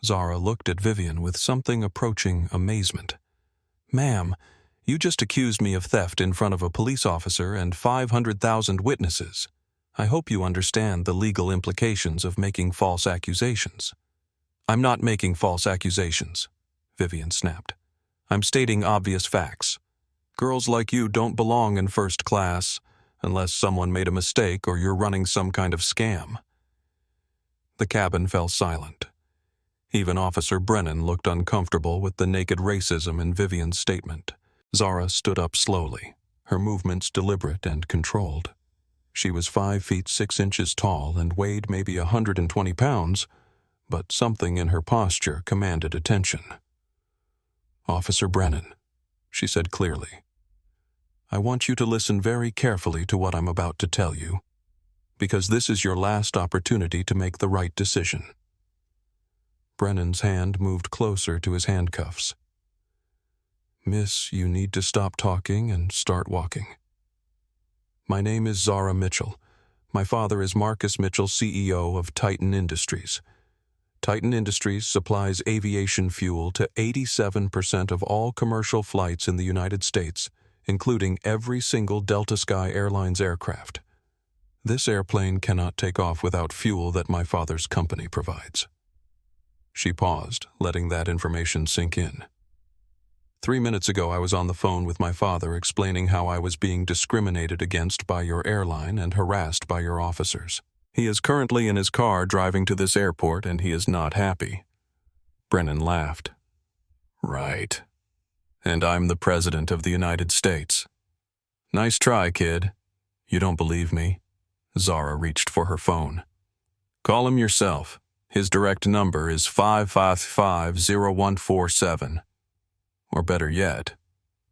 Zara looked at Vivian with something approaching amazement. "Ma'am, you just accused me of theft in front of a police officer and 500,000 witnesses. I hope you understand the legal implications of making false accusations." "I'm not making false accusations," Vivian snapped. "I'm stating obvious facts. Girls like you don't belong in first class unless someone made a mistake or you're running some kind of scam." The cabin fell silent. Even Officer Brennan looked uncomfortable with the naked racism in Vivian's statement. Zara stood up slowly, her movements deliberate and controlled. She was 5 feet 6 inches tall and weighed maybe 120 pounds, but something in her posture commanded attention. "Officer Brennan," she said clearly, "I want you to listen very carefully to what I'm about to tell you, because this is your last opportunity to make the right decision." Brennan's hand moved closer to his handcuffs. "Miss, you need to stop talking and start walking. My name is Zara Mitchell. My father is Marcus Mitchell, CEO of Titan Industries. Titan Industries supplies aviation fuel to 87% of all commercial flights in the United States, including every single Delta Sky Airlines aircraft. This airplane cannot take off without fuel that my father's company provides." She paused, letting that information sink in. 3 minutes ago, I was on the phone with my father explaining how I was being discriminated against by your airline and harassed by your officers. He is currently in his car driving to this airport, and he is not happy." Brennan laughed. "Right. And I'm the President of the United States. Nice try, kid. You don't believe me?" Zara reached for her phone. "Call him yourself. His direct number is 555-0147. Or better yet,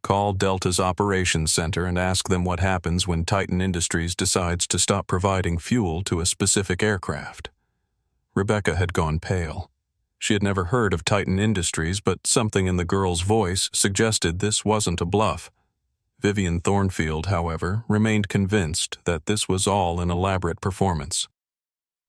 call Delta's Operations Center and ask them what happens when Titan Industries decides to stop providing fuel to a specific aircraft." Rebecca had gone pale. She had never heard of Titan Industries, but something in the girl's voice suggested this wasn't a bluff. Vivian Thornfield, however, remained convinced that this was all an elaborate performance.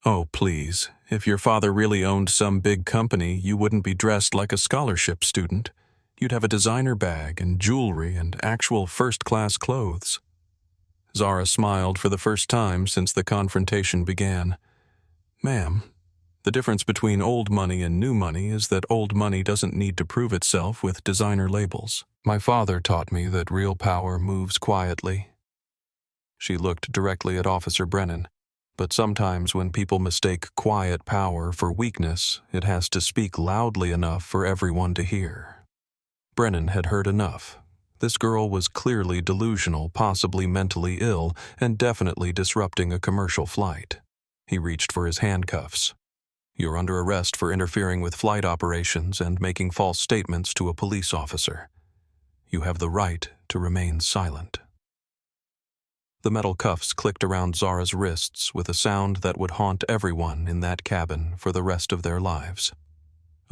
"Oh, please, if your father really owned some big company, you wouldn't be dressed like a scholarship student. You'd have a designer bag and jewelry and actual first-class clothes." Zara smiled for the first time since the confrontation began. "Ma'am, the difference between old money and new money is that old money doesn't need to prove itself with designer labels. My father taught me that real power moves quietly." She looked directly at Officer Brennan, but sometimes when people mistake quiet power for weakness, it has to speak loudly enough for everyone to hear. Brennan had heard enough. This girl was clearly delusional, possibly mentally ill, and definitely disrupting a commercial flight. He reached for his handcuffs. "You're under arrest for interfering with flight operations and making false statements to a police officer. You have the right to remain silent." The metal cuffs clicked around Zara's wrists with a sound that would haunt everyone in that cabin for the rest of their lives.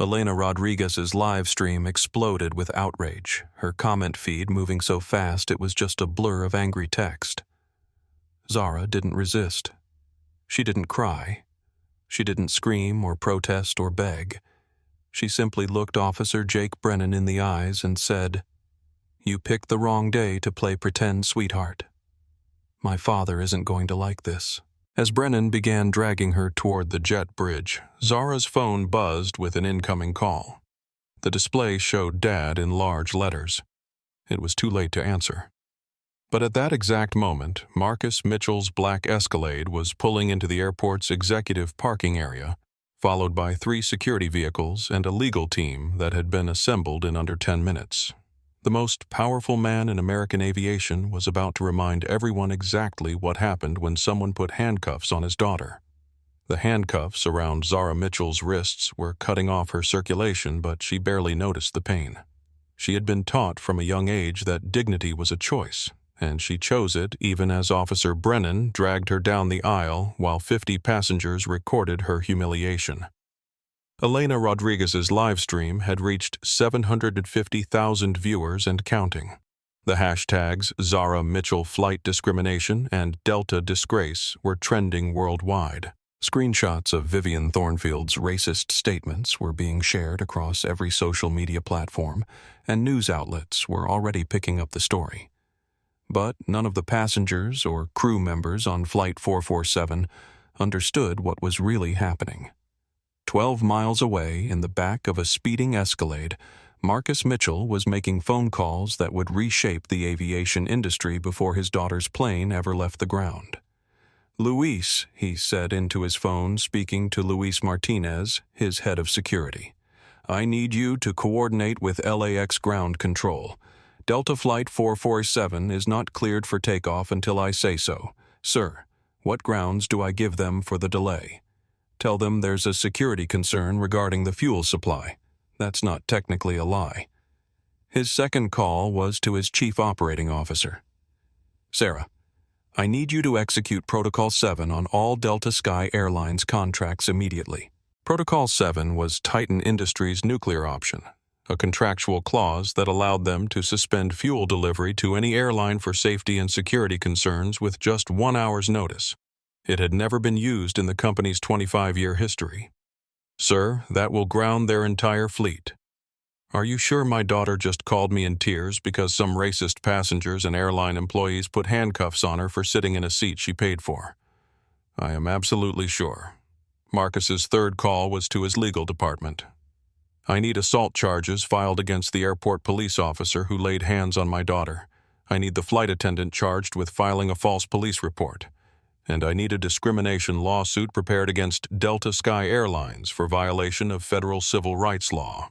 Elena Rodriguez's live stream exploded with outrage, her comment feed moving so fast it was just a blur of angry text. Zara didn't resist. She didn't cry. She didn't scream or protest or beg. She simply looked Officer Jake Brennan in the eyes and said, "You picked the wrong day to play pretend sweetheart. My father isn't going to like this." As Brennan began dragging her toward the jet bridge, Zara's phone buzzed with an incoming call. The display showed Dad in large letters. It was too late to answer. But at that exact moment, Marcus Mitchell's black Escalade was pulling into the airport's executive parking area, followed by 3 security vehicles and a legal team that had been assembled in under 10 minutes. The most powerful man in American aviation was about to remind everyone exactly what happened when someone put handcuffs on his daughter. The handcuffs around Zara Mitchell's wrists were cutting off her circulation, but she barely noticed the pain. She had been taught from a young age that dignity was a choice, and she chose it even as Officer Brennan dragged her down the aisle while 50 passengers recorded her humiliation. Elena Rodriguez's live stream had reached 750,000 viewers and counting. The hashtags Zara Mitchell flight discrimination and Delta disgrace were trending worldwide. Screenshots of Vivian Thornfield's racist statements were being shared across every social media platform, and news outlets were already picking up the story. But none of the passengers or crew members on Flight 447 understood what was really happening. 12 miles away, in the back of a speeding Escalade, Marcus Mitchell was making phone calls that would reshape the aviation industry before his daughter's plane ever left the ground. "Luis," he said into his phone, speaking to Luis Martinez, his head of security. "I need you to coordinate with LAX ground control. Delta Flight 447 is not cleared for takeoff until I say so. Sir, what grounds do I give them for the delay? Tell them there's a security concern regarding the fuel supply. That's not technically a lie." His second call was to his chief operating officer. "Sarah, I need you to execute Protocol 7 on all Delta Sky Airlines contracts immediately." Protocol 7 was Titan Industries' nuclear option, a contractual clause that allowed them to suspend fuel delivery to any airline for safety and security concerns with just 1 hour's notice. It had never been used in the company's 25-year history. "Sir, that will ground their entire fleet. Are you sure my daughter just called me in tears because some racist passengers and airline employees put handcuffs on her for sitting in a seat she paid for?" "I am absolutely sure." Marcus's third call was to his legal department. "I need assault charges filed against the airport police officer who laid hands on my daughter. I need the flight attendant charged with filing a false police report. And I need a discrimination lawsuit prepared against Delta Sky Airlines for violation of federal civil rights law.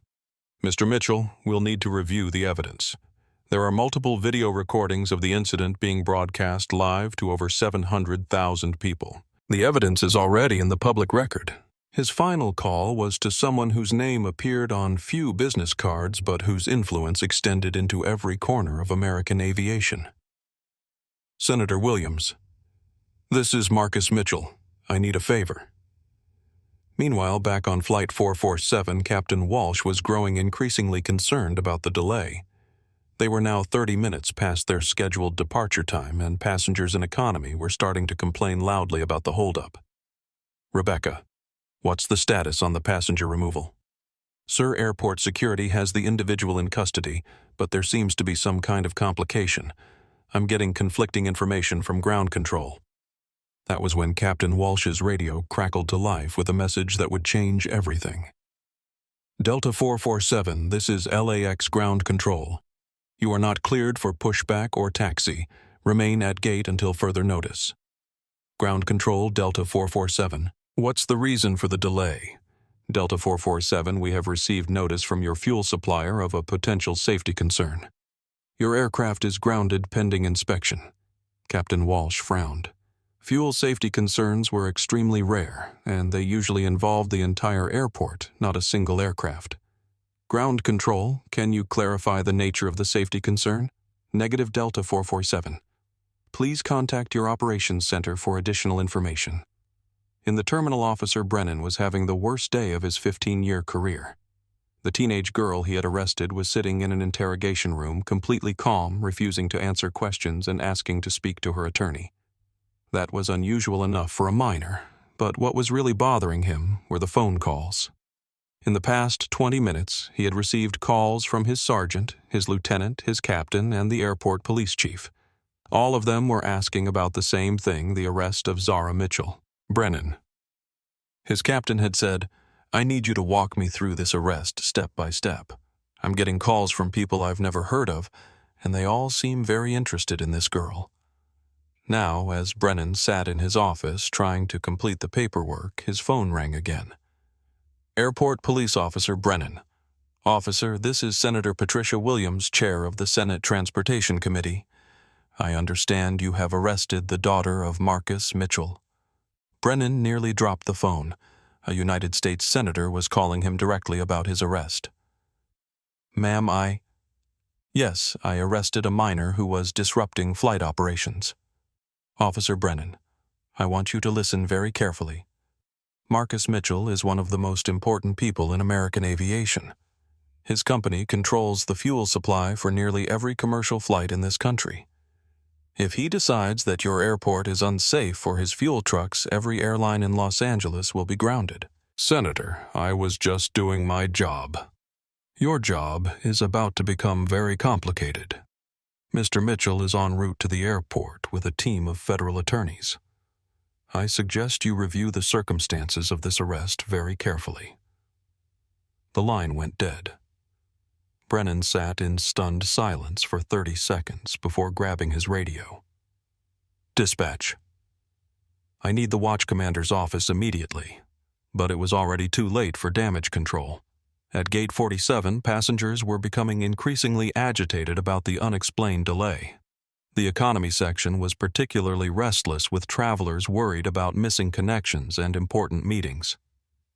Mr. Mitchell, we'll need to review the evidence. There are multiple video recordings of the incident being broadcast live to over 700,000 people. The evidence is already in the public record." His final call was to someone whose name appeared on few business cards but whose influence extended into every corner of American aviation. "Senator Williams, this is Marcus Mitchell. I need a favor." Meanwhile, back on Flight 447, Captain Walsh was growing increasingly concerned about the delay. They were now 30 minutes past their scheduled departure time, and passengers in economy were starting to complain loudly about the holdup. "Rebecca, what's the status on the passenger removal?" "Sir, airport security has the individual in custody, but there seems to be some kind of complication. I'm getting conflicting information from ground control." That was when Captain Walsh's radio crackled to life with a message that would change everything. "Delta 447, this is LAX ground control. You are not cleared for pushback or taxi. Remain at gate until further notice." "Ground control, Delta 447. What's the reason for the delay?" "Delta 447, we have received notice from your fuel supplier of a potential safety concern. Your aircraft is grounded pending inspection." Captain Walsh frowned. Fuel safety concerns were extremely rare, and they usually involved the entire airport, not a single aircraft. "Ground control, can you clarify the nature of the safety concern?" "Negative, Delta 447. Please contact your operations center for additional information." In the terminal, Officer Brennan was having the worst day of his 15-year career. The teenage girl he had arrested was sitting in an interrogation room, completely calm, refusing to answer questions and asking to speak to her attorney. That was unusual enough for a minor, but what was really bothering him were the phone calls. In the past 20 minutes, he had received calls from his sergeant, his lieutenant, his captain, and the airport police chief. All of them were asking about the same thing, the arrest of Zara Mitchell. "Brennan." His captain had said, "I need you to walk me through this arrest step by step. I'm getting calls from people I've never heard of, and they all seem very interested in this girl." Now, as Brennan sat in his office trying to complete the paperwork, his phone rang again. "Airport Police Officer Brennan." Officer, this is Senator Patricia Williams, chair of the Senate Transportation Committee. I understand you have arrested the daughter of Marcus Mitchell. Brennan nearly dropped the phone. A United States senator was calling him directly about his arrest. Ma'am, Yes, I arrested a minor who was disrupting flight operations. Officer Brennan, I want you to listen very carefully. Marcus Mitchell is one of the most important people in American aviation. His company controls the fuel supply for nearly every commercial flight in this country. If he decides that your airport is unsafe for his fuel trucks, every airline in Los Angeles will be grounded. Senator, I was just doing my job. Your job is about to become very complicated. Mr. Mitchell is en route to the airport with a team of federal attorneys. I suggest you review the circumstances of this arrest very carefully. The line went dead. Brennan sat in stunned silence for 30 seconds before grabbing his radio. Dispatch. I need the watch commander's office immediately, but it was already too late for damage control. At Gate 47, passengers were becoming increasingly agitated about the unexplained delay. The economy section was particularly restless, with travelers worried about missing connections and important meetings.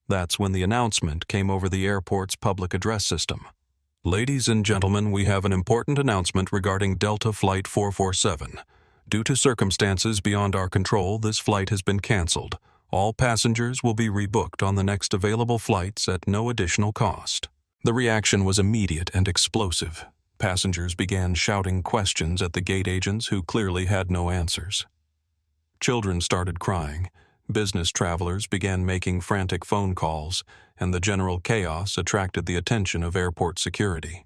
That's when the announcement came over the airport's public address system. Ladies and gentlemen, we have an important announcement regarding Delta Flight 447. Due to circumstances beyond our control, this flight has been canceled. All passengers will be rebooked on the next available flights at no additional cost. The reaction was immediate and explosive. Passengers began shouting questions at the gate agents who clearly had no answers. Children started crying. Business travelers began making frantic phone calls, and the general chaos attracted the attention of airport security.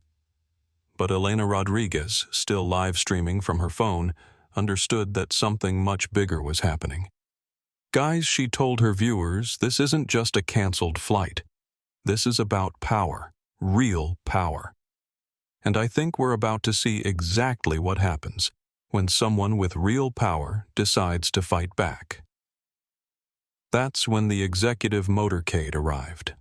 But Elena Rodriguez, still live streaming from her phone, understood that something much bigger was happening. Guys, she told her viewers, this isn't just a canceled flight. This is about power, real power. And I think we're about to see exactly what happens when someone with real power decides to fight back. That's when the executive motorcade arrived.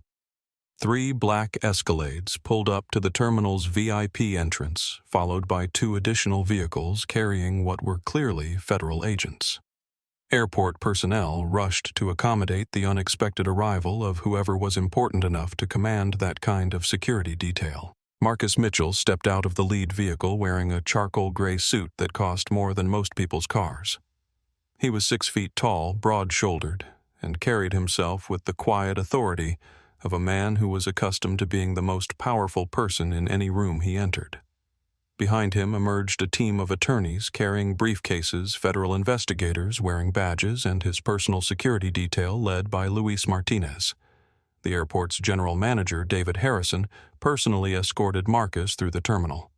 3 black Escalades pulled up to the terminal's VIP entrance, followed by 2 additional vehicles carrying what were clearly federal agents. Airport personnel rushed to accommodate the unexpected arrival of whoever was important enough to command that kind of security detail. Marcus Mitchell stepped out of the lead vehicle wearing a charcoal gray suit that cost more than most people's cars. He was 6 feet tall, broad-shouldered, and carried himself with the quiet authority of a man who was accustomed to being the most powerful person in any room he entered. Behind him emerged a team of attorneys carrying briefcases, federal investigators wearing badges, and his personal security detail led by Luis Martinez. The airport's general manager, David Harrison, personally escorted Marcus through the terminal.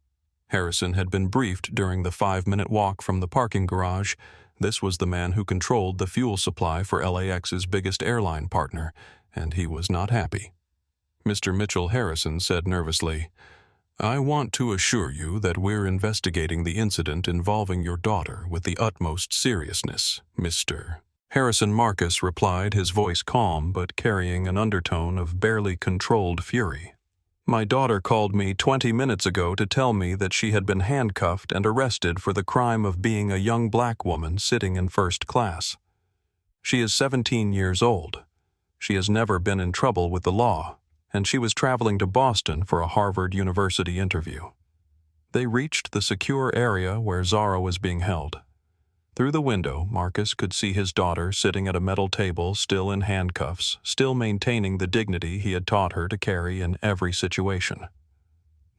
Harrison had been briefed during the 5-minute walk from the parking garage. This was the man who controlled the fuel supply for LAX's biggest airline partner, and he was not happy. Mr. Mitchell Harrison said nervously, I want to assure you that we're investigating the incident involving your daughter with the utmost seriousness, Mr. Harrison. Marcus replied, his voice calm but carrying an undertone of barely controlled fury. My daughter called me 20 minutes ago to tell me that she had been handcuffed and arrested for the crime of being a young black woman sitting in first class. She is 17 years old. She has never been in trouble with the law, and she was traveling to Boston for a Harvard University interview. They reached the secure area where Zara was being held. Through the window, Marcus could see his daughter sitting at a metal table, still in handcuffs, still maintaining the dignity he had taught her to carry in every situation.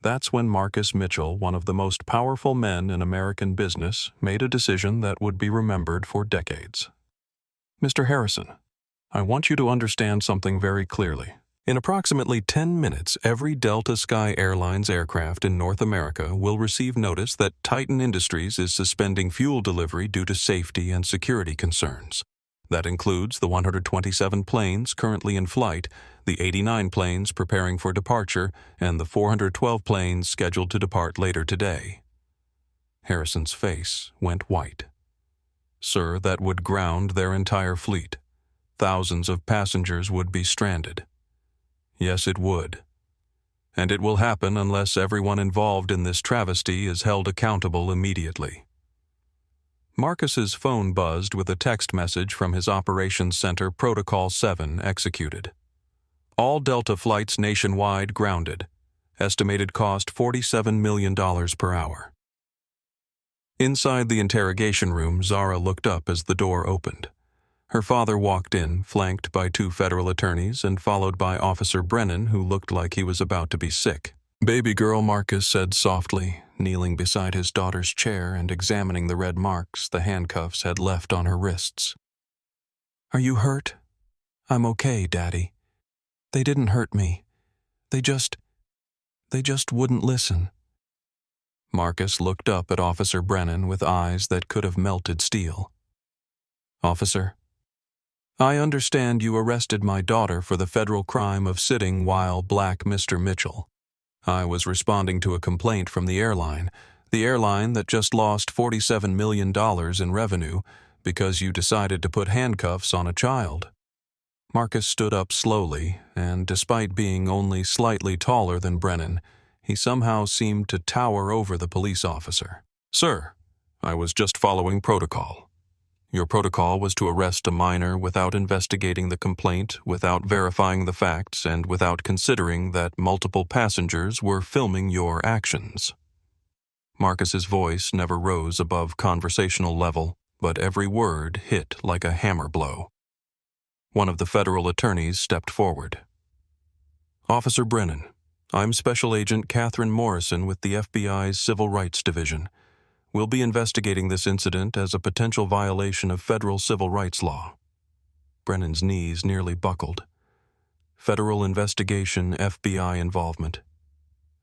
That's when Marcus Mitchell, one of the most powerful men in American business, made a decision that would be remembered for decades. Mr. Harrison, I want you to understand something very clearly. In approximately 10 minutes, every Delta Sky Airlines aircraft in North America will receive notice that Titan Industries is suspending fuel delivery due to safety and security concerns. That includes the 127 planes currently in flight, the 89 planes preparing for departure, and the 412 planes scheduled to depart later today. Harrison's face went white. Sir, that would ground their entire fleet. Thousands of passengers would be stranded. Yes, it would. and it will happen unless everyone involved in this travesty is held accountable immediately. Marcus's phone buzzed with a text message from his operations center, Protocol 7 executed. All Delta flights nationwide grounded. Estimated cost $47 million per hour. Inside the interrogation room, Zara looked up as the door opened. Her father walked in, flanked by 2 federal attorneys and followed by Officer Brennan, who looked like he was about to be sick. "Baby girl," Marcus said softly, kneeling beside his daughter's chair and examining the red marks the handcuffs had left on her wrists. "Are you hurt?" "I'm okay, Daddy. They didn't hurt me. They just wouldn't listen." Marcus looked up at Officer Brennan with eyes that could have melted steel. "Officer, I understand you arrested my daughter for the federal crime of sitting while black Mr. Mitchell. I was responding to a complaint from the airline that just lost $47 million in revenue because you decided to put handcuffs on a child." Marcus stood up slowly, and despite being only slightly taller than Brennan, he somehow seemed to tower over the police officer. "Sir, I was just following protocol. Your protocol was to arrest a minor without investigating the complaint, without verifying the facts, and without considering that multiple passengers were filming your actions." Marcus's voice never rose above conversational level, but every word hit like a hammer blow. One of the federal attorneys stepped forward. "Officer Brennan, I'm Special Agent Catherine Morrison with the FBI's Civil Rights Division. We'll be investigating this incident as a potential violation of federal civil rights law." Brennan's knees nearly buckled. Federal investigation, FBI involvement.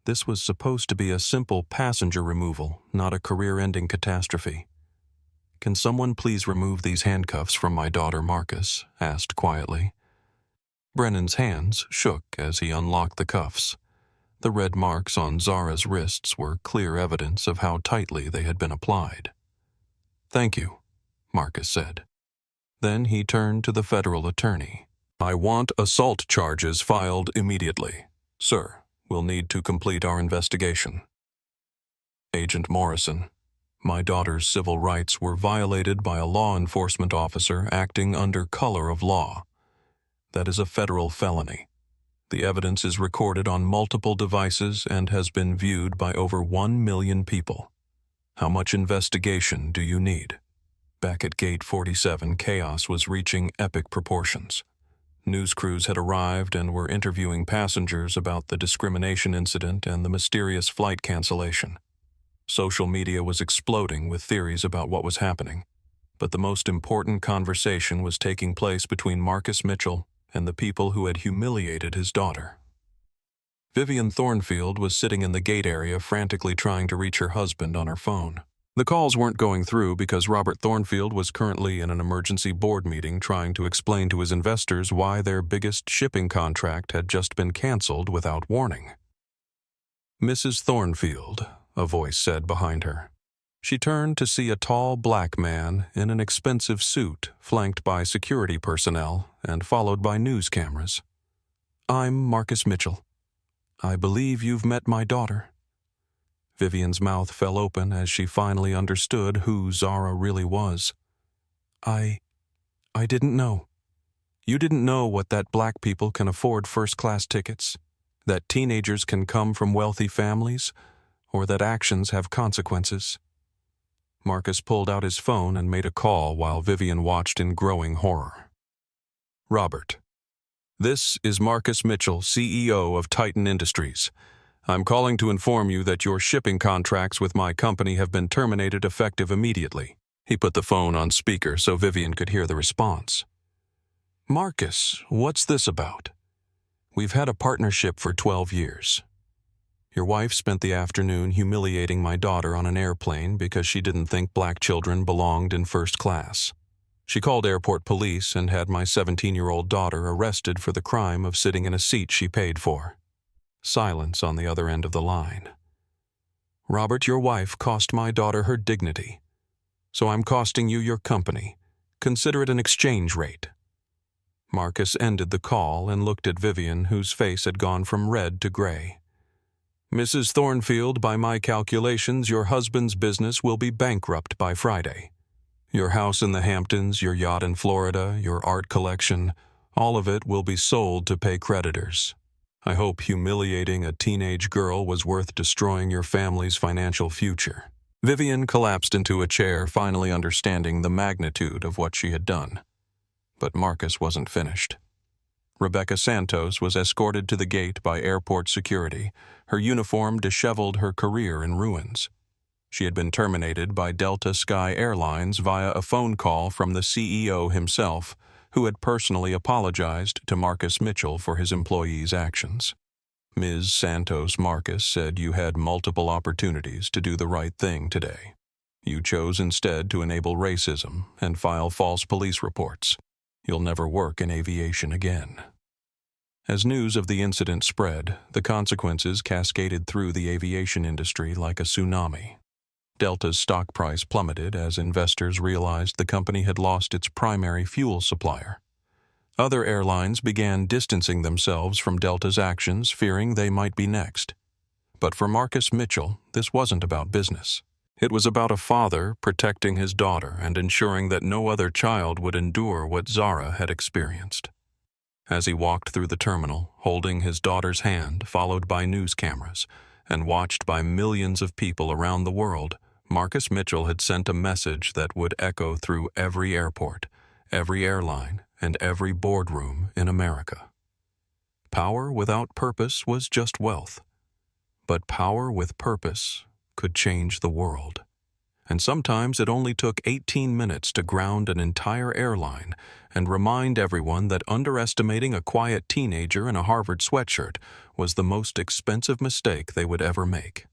This was supposed to be a simple passenger removal, not a career-ending catastrophe. "Can someone please remove these handcuffs from my daughter?" Marcus asked quietly. Brennan's hands shook as he unlocked the cuffs. The red marks on Zara's wrists were clear evidence of how tightly they had been applied. "Thank you," Marcus said. Then he turned to the federal attorney. "I want assault charges filed immediately. Sir, we'll need to complete our investigation." "Agent Morrison, my daughter's civil rights were violated by a law enforcement officer acting under color of law. That is a federal felony. The evidence is recorded on multiple devices and has been viewed by over 1 million people. How much investigation do you need?" Back at Gate 47, chaos was reaching epic proportions. News crews had arrived and were interviewing passengers about the discrimination incident and the mysterious flight cancellation. Social media was exploding with theories about what was happening, but the most important conversation was taking place between Marcus Mitchell and the people who had humiliated his daughter. Vivian Thornfield was sitting in the gate area frantically trying to reach her husband on her phone. The calls weren't going through because Robert Thornfield was currently in an emergency board meeting trying to explain to his investors why their biggest shipping contract had just been canceled without warning. "Mrs. Thornfield," a voice said behind her. She turned to see a tall black man in an expensive suit flanked by security personnel and followed by news cameras. "I'm Marcus Mitchell. I believe you've met my daughter." Vivian's mouth fell open as she finally understood who Zara really was. I didn't know. You didn't know what that black people can afford first-class tickets, that teenagers can come from wealthy families, or that actions have consequences." Marcus pulled out his phone and made a call while Vivian watched in growing horror. "Robert, this is Marcus Mitchell, CEO of Titan Industries. I'm calling to inform you that your shipping contracts with my company have been terminated effective immediately." He put the phone on speaker so Vivian could hear the response. "Marcus, what's this about? We've had a partnership for 12 years. Your wife spent the afternoon humiliating my daughter on an airplane because she didn't think black children belonged in first class. She called airport police and had my 17-year-old daughter arrested for the crime of sitting in a seat she paid for." Silence on the other end of the line. "Robert, your wife cost my daughter her dignity. So I'm costing you your company. Consider it an exchange rate." Marcus ended the call and looked at Vivian, whose face had gone from red to gray. Mrs. Thornfield, by my calculations, your husband's business will be bankrupt by Friday. Your house in the Hamptons, your yacht in Florida, your art collection, all of it will be sold to pay creditors. I hope humiliating a teenage girl was worth destroying your family's financial future." Vivian collapsed into a chair, finally understanding the magnitude of what she had done. But Marcus wasn't finished. Rebecca Santos was escorted to the gate by airport security, her uniform disheveled, her career in ruins. She had been terminated by Delta Sky Airlines via a phone call from the CEO himself, who had personally apologized to Marcus Mitchell for his employees' actions. "Ms. Santos," Marcus said, "you had multiple opportunities to do the right thing today. You chose instead to enable racism and file false police reports. You'll never work in aviation again." As news of the incident spread, the consequences cascaded through the aviation industry like a tsunami. Delta's stock price plummeted as investors realized the company had lost its primary fuel supplier. Other airlines began distancing themselves from Delta's actions, fearing they might be next. But for Marcus Mitchell, this wasn't about business. It was about a father protecting his daughter and ensuring that no other child would endure what Zara had experienced. As he walked through the terminal, holding his daughter's hand, followed by news cameras, and watched by millions of people around the world, Marcus Mitchell had sent a message that would echo through every airport, every airline, and every boardroom in America. Power without purpose was just wealth. But power with purpose could change the world. And sometimes it only took 18 minutes to ground an entire airline and remind everyone that underestimating a quiet teenager in a Harvard sweatshirt was the most expensive mistake they would ever make.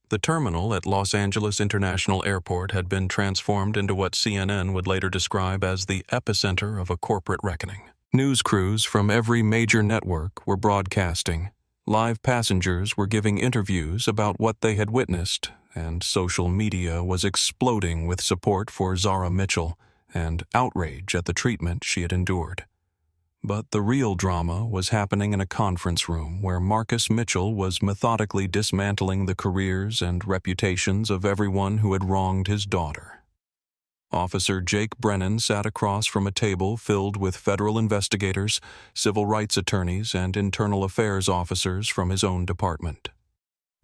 The terminal at Los Angeles International Airport had been transformed into what CNN would later describe as the epicenter of a corporate reckoning. News crews from every major network were broadcasting. Live passengers were giving interviews about what they had witnessed, and social media was exploding with support for Zara Mitchell and outrage at the treatment she had endured. But the real drama was happening in a conference room where Marcus Mitchell was methodically dismantling the careers and reputations of everyone who had wronged his daughter. Officer Jake Brennan sat across from a table filled with federal investigators, civil rights attorneys, and internal affairs officers from his own department.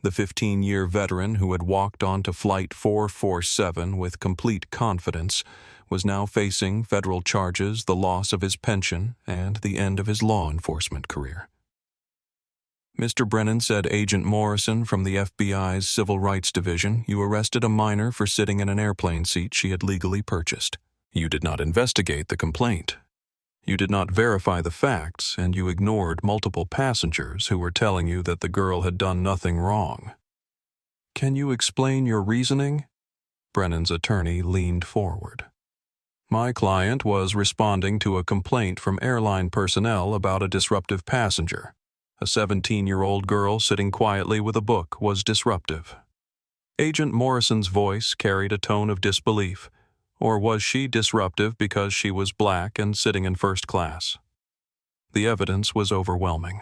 The 15-year veteran who had walked onto Flight 447 with complete confidence was now facing federal charges, the loss of his pension, and the end of his law enforcement career. "Mr. Brennan," said Agent Morrison from the FBI's Civil Rights Division, "you arrested a minor for sitting in an airplane seat she had legally purchased. You did not investigate the complaint. You did not verify the facts, and you ignored multiple passengers who were telling you that the girl had done nothing wrong. Can you explain your reasoning?" Brennan's attorney leaned forward. "My client was responding to a complaint from airline personnel about a disruptive passenger. A 17-year-old girl sitting quietly with a book was disruptive." Agent Morrison's voice carried a tone of disbelief. Or was she disruptive because she was black and sitting in first class? The evidence was overwhelming.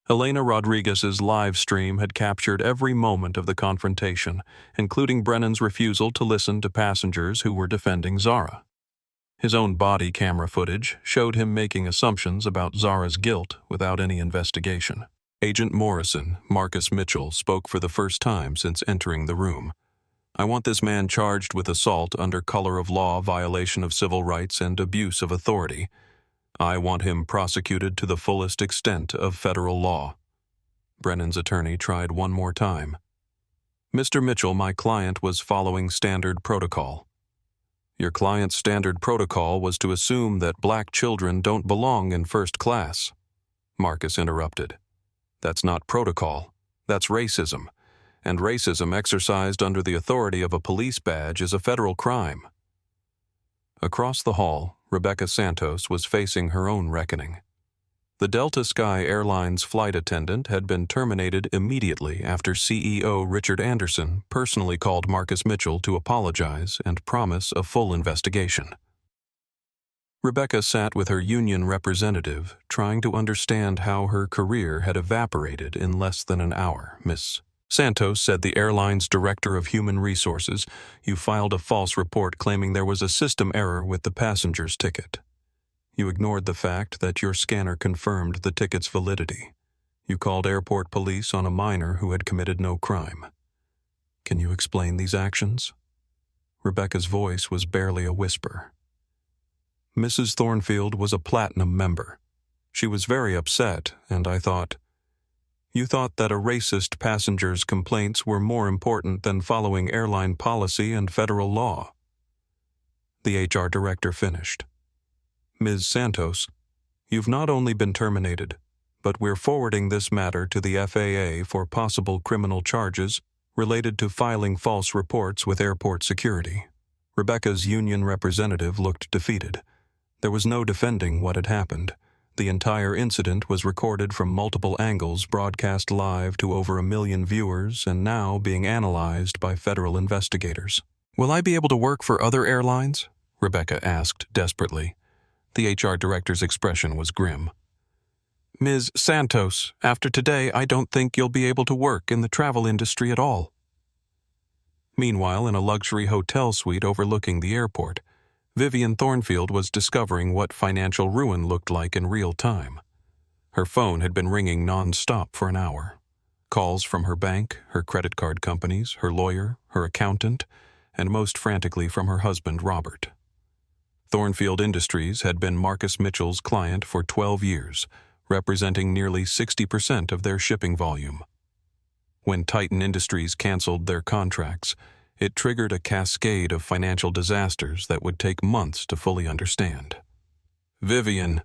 Elena Rodriguez's live stream had captured every moment of the confrontation, including Brennan's refusal to listen to passengers who were defending Zara. His own body camera footage showed him making assumptions about Zara's guilt without any investigation. Agent Morrison, Marcus Mitchell, spoke for the first time since entering the room. "I want this man charged with assault under color of law, violation of civil rights, and abuse of authority. I want him prosecuted to the fullest extent of federal law." Brennan's attorney tried one more time. "Mr. Mitchell, my client was following standard protocol." "Your client's standard protocol was to assume that black children don't belong in first class." Marcus interrupted. "That's not protocol. That's racism. And racism exercised under the authority of a police badge is a federal crime." Across the hall, Rebecca Santos was facing her own reckoning. The Delta Sky Airlines flight attendant had been terminated immediately after CEO Richard Anderson personally called Marcus Mitchell to apologize and promise a full investigation. Rebecca sat with her union representative, trying to understand how her career had evaporated in less than an hour. Miss Santos said, the airline's director of human resources, you filed a false report claiming there was a system error with the passenger's ticket. You ignored the fact that your scanner confirmed the ticket's validity. You called airport police on a minor who had committed no crime. Can you explain these actions? Rebecca's voice was barely a whisper. Mrs. Thornfield was a platinum member. She was very upset, and I thought, you thought that a racist passenger's complaints were more important than following airline policy and federal law. The HR director finished. Ms. Santos, you've not only been terminated, but we're forwarding this matter to the FAA for possible criminal charges related to filing false reports with airport security. Rebecca's union representative looked defeated. There was no defending what had happened. The entire incident was recorded from multiple angles, broadcast live to over 1 million viewers, and now being analyzed by federal investigators. Will I be able to work for other airlines? Rebecca asked desperately. The HR director's expression was grim. Ms. Santos, after today, I don't think you'll be able to work in the travel industry at all. Meanwhile, in a luxury hotel suite overlooking the airport, Vivian Thornfield was discovering what financial ruin looked like in real time. Her phone had been ringing non-stop for an hour. Calls from her bank, her credit card companies, her lawyer, her accountant, and most frantically from her husband, Robert. Thornfield Industries had been Marcus Mitchell's client for 12 years, representing nearly 60% of their shipping volume. When Titan Industries canceled their contracts, it triggered a cascade of financial disasters that would take months to fully understand. Vivian,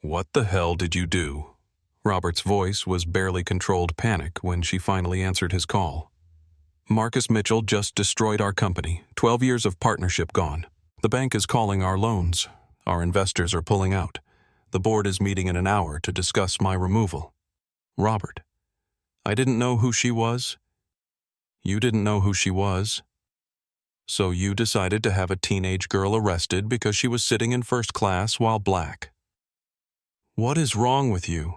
what the hell did you do? Robert's voice was barely controlled panic when she finally answered his call. Marcus Mitchell just destroyed our company. 12 years of partnership gone. The bank is calling our loans. Our investors are pulling out. The board is meeting in an hour to discuss my removal. Robert, I didn't know who she was. You didn't know who she was. So you decided to have a teenage girl arrested because she was sitting in first class while black. What is wrong with you?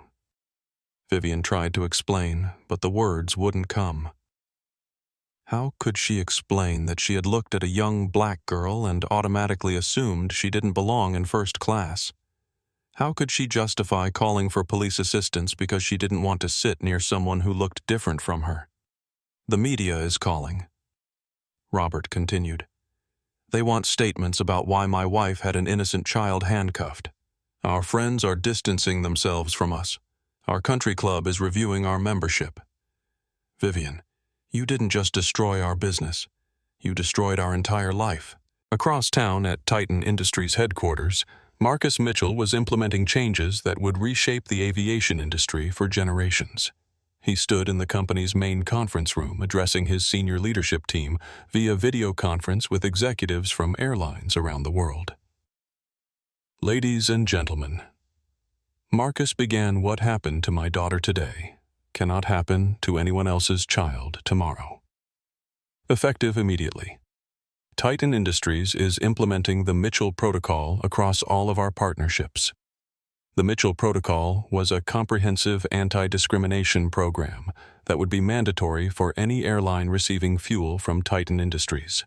Vivian tried to explain, but the words wouldn't come. How could she explain that she had looked at a young black girl and automatically assumed she didn't belong in first class? How could she justify calling for police assistance because she didn't want to sit near someone who looked different from her? The media is calling. Robert continued. They want statements about why my wife had an innocent child handcuffed. Our friends are distancing themselves from us. Our country club is reviewing our membership. Vivian, you didn't just destroy our business. You destroyed our entire life. Across town at Titan Industries headquarters, Marcus Mitchell was implementing changes that would reshape the aviation industry for generations. He stood in the company's main conference room addressing his senior leadership team via video conference with executives from airlines around the world. Ladies and gentlemen, Marcus began what happened to my daughter today cannot happen to anyone else's child tomorrow. Effective immediately. Titan Industries is implementing the Mitchell Protocol across all of our partnerships. The Mitchell Protocol was a comprehensive anti-discrimination program that would be mandatory for any airline receiving fuel from Titan Industries.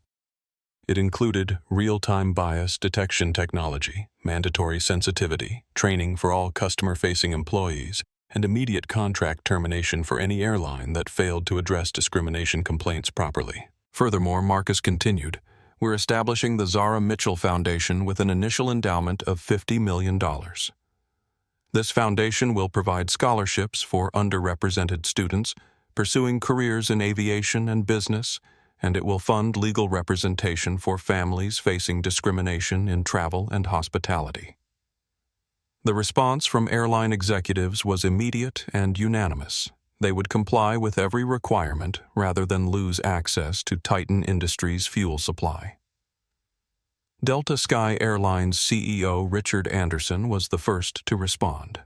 It included real-time bias detection technology, mandatory sensitivity, training for all customer-facing employees, and immediate contract termination for any airline that failed to address discrimination complaints properly. Furthermore, Marcus continued, we're establishing the Zara Mitchell Foundation with an initial endowment of $50 million. This foundation will provide scholarships for underrepresented students pursuing careers in aviation and business, and it will fund legal representation for families facing discrimination in travel and hospitality. The response from airline executives was immediate and unanimous. They would comply with every requirement rather than lose access to Titan Industries' fuel supply. Delta Sky Airlines CEO Richard Anderson was the first to respond.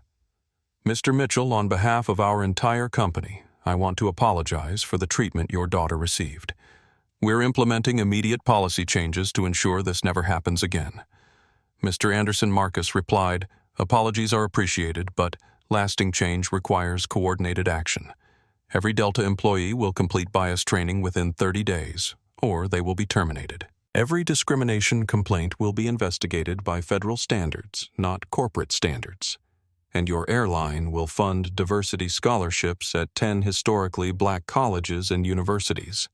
Mr. Mitchell, on behalf of our entire company, I want to apologize for the treatment your daughter received. We're implementing immediate policy changes to ensure this never happens again. Mr. Anderson Marcus replied, "Apologies are appreciated, but lasting change requires coordinated action. Every Delta employee will complete bias training within 30 days, or they will be terminated. Every discrimination complaint will be investigated by federal standards, not corporate standards. And your airline will fund diversity scholarships at 10 historically black colleges and universities."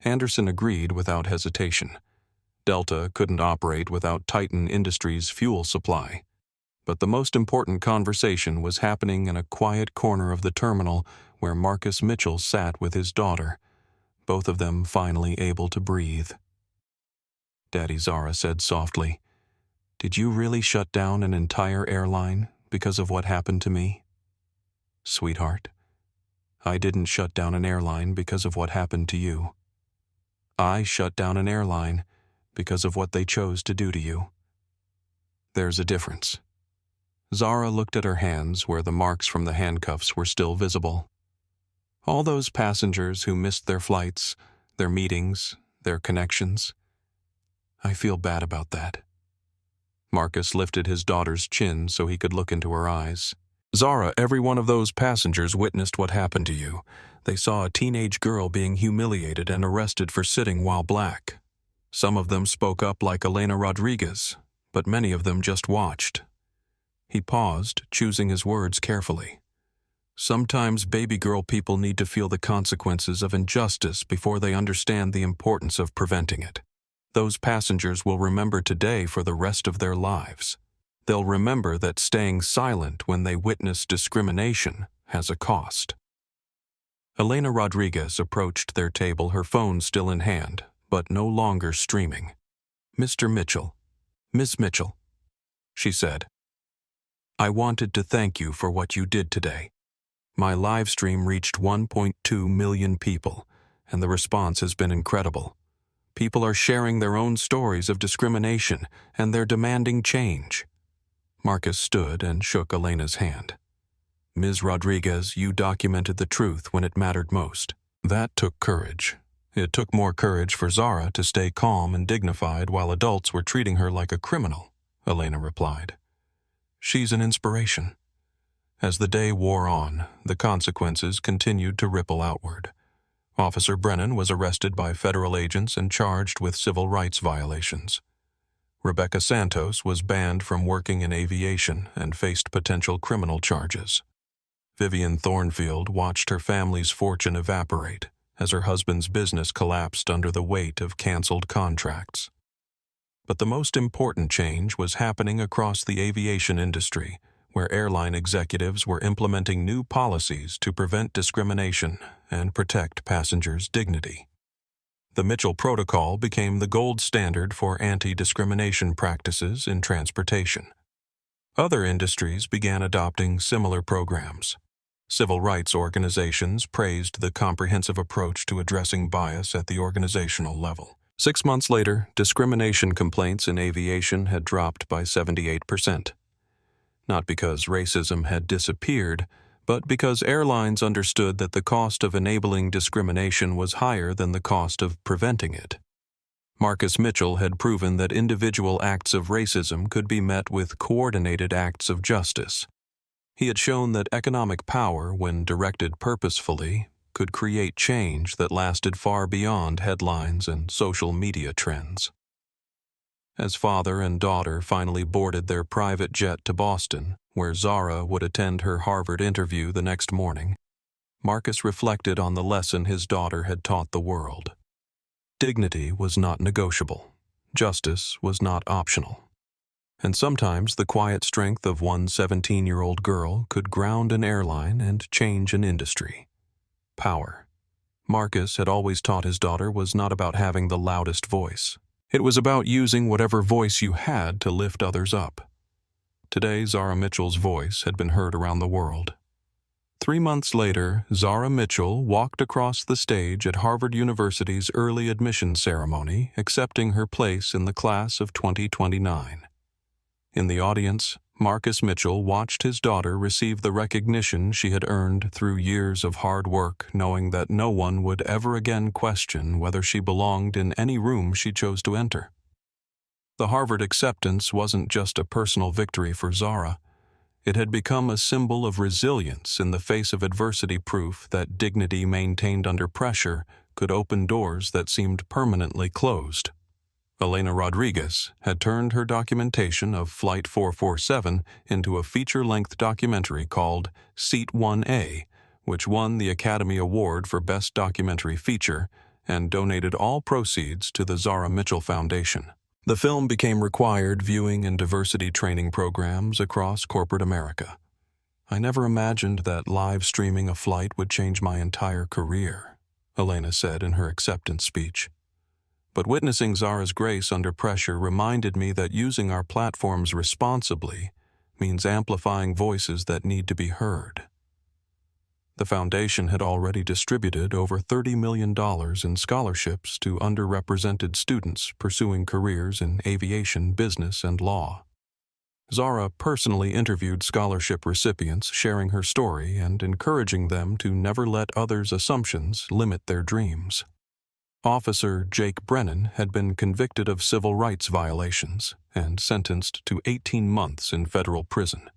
Anderson agreed without hesitation. Delta couldn't operate without Titan Industries' fuel supply. But the most important conversation was happening in a quiet corner of the terminal where Marcus Mitchell sat with his daughter, both of them finally able to breathe. "Daddy," Zara said softly, "did you really shut down an entire airline because of what happened to me?" "Sweetheart, I didn't shut down an airline because of what happened to you. I shut down an airline because of what they chose to do to you. There's a difference." Zara looked at her hands where the marks from the handcuffs were still visible. All those passengers who missed their flights, their meetings, their connections. I feel bad about that. Marcus lifted his daughter's chin so he could look into her eyes. "Zara, every one of those passengers witnessed what happened to you. They saw a teenage girl being humiliated and arrested for sitting while black. Some of them spoke up like Elena Rodriguez, but many of them just watched." He paused, choosing his words carefully. "Sometimes baby girl people need to feel the consequences of injustice before they understand the importance of preventing it. Those passengers will remember today for the rest of their lives. They'll remember that staying silent when they witness discrimination has a cost." Elena Rodriguez approached their table, her phone still in hand, but no longer streaming. "Mr. Mitchell, Miss Mitchell," she said, "I wanted to thank you for what you did today. My live stream reached 1.2 million people, and the response has been incredible. People are sharing their own stories of discrimination, and they're demanding change." Marcus stood and shook Elena's hand. "Ms. Rodriguez, you documented the truth when it mattered most. That took courage. It took more courage for Zara to stay calm and dignified while adults were treating her like a criminal," Elena replied. "She's an inspiration." As the day wore on, the consequences continued to ripple outward. Officer Brennan was arrested by federal agents and charged with civil rights violations. Rebecca Santos was banned from working in aviation and faced potential criminal charges. Vivian Thornfield watched her family's fortune evaporate as her husband's business collapsed under the weight of canceled contracts. But the most important change was happening across the aviation industry, where airline executives were implementing new policies to prevent discrimination and protect passengers' dignity. The Mitchell Protocol became the gold standard for anti-discrimination practices in transportation. Other industries began adopting similar programs. Civil rights organizations praised the comprehensive approach to addressing bias at the organizational level. 6 months later, discrimination complaints in aviation had dropped by 78%. Not because racism had disappeared, but because airlines understood that the cost of enabling discrimination was higher than the cost of preventing it. Marcus Mitchell had proven that individual acts of racism could be met with coordinated acts of justice. He had shown that economic power, when directed purposefully, could create change that lasted far beyond headlines and social media trends. As father and daughter finally boarded their private jet to Boston, where Zara would attend her Harvard interview the next morning, Marcus reflected on the lesson his daughter had taught the world. Dignity was not negotiable. Justice was not optional. And sometimes the quiet strength of one 17-year-old girl could ground an airline and change an industry. Power. Marcus had always taught his daughter was not about having the loudest voice. It was about using whatever voice you had to lift others up. Today, Zara Mitchell's voice had been heard around the world. 3 months later, Zara Mitchell walked across the stage at Harvard University's early admission ceremony, accepting her place in the class of 2029. In the audience, Marcus Mitchell watched his daughter receive the recognition she had earned through years of hard work, knowing that no one would ever again question whether she belonged in any room she chose to enter. The Harvard acceptance wasn't just a personal victory for Zara. It had become a symbol of resilience in the face of adversity, proof that dignity maintained under pressure could open doors that seemed permanently closed. Elena Rodriguez had turned her documentation of Flight 447 into a feature-length documentary called Seat 1A, which won the Academy Award for Best Documentary Feature and donated all proceeds to the Zara Mitchell Foundation. The film became required viewing in diversity training programs across corporate America. I never imagined that live streaming a flight would change my entire career, Elena said in her acceptance speech. But witnessing Zara's grace under pressure reminded me that using our platforms responsibly means amplifying voices that need to be heard. The foundation had already distributed over $30 million in scholarships to underrepresented students pursuing careers in aviation, business, and law. Zara personally interviewed scholarship recipients, sharing her story and encouraging them to never let others' assumptions limit their dreams. Officer Jake Brennan had been convicted of civil rights violations and sentenced to 18 months in federal prison.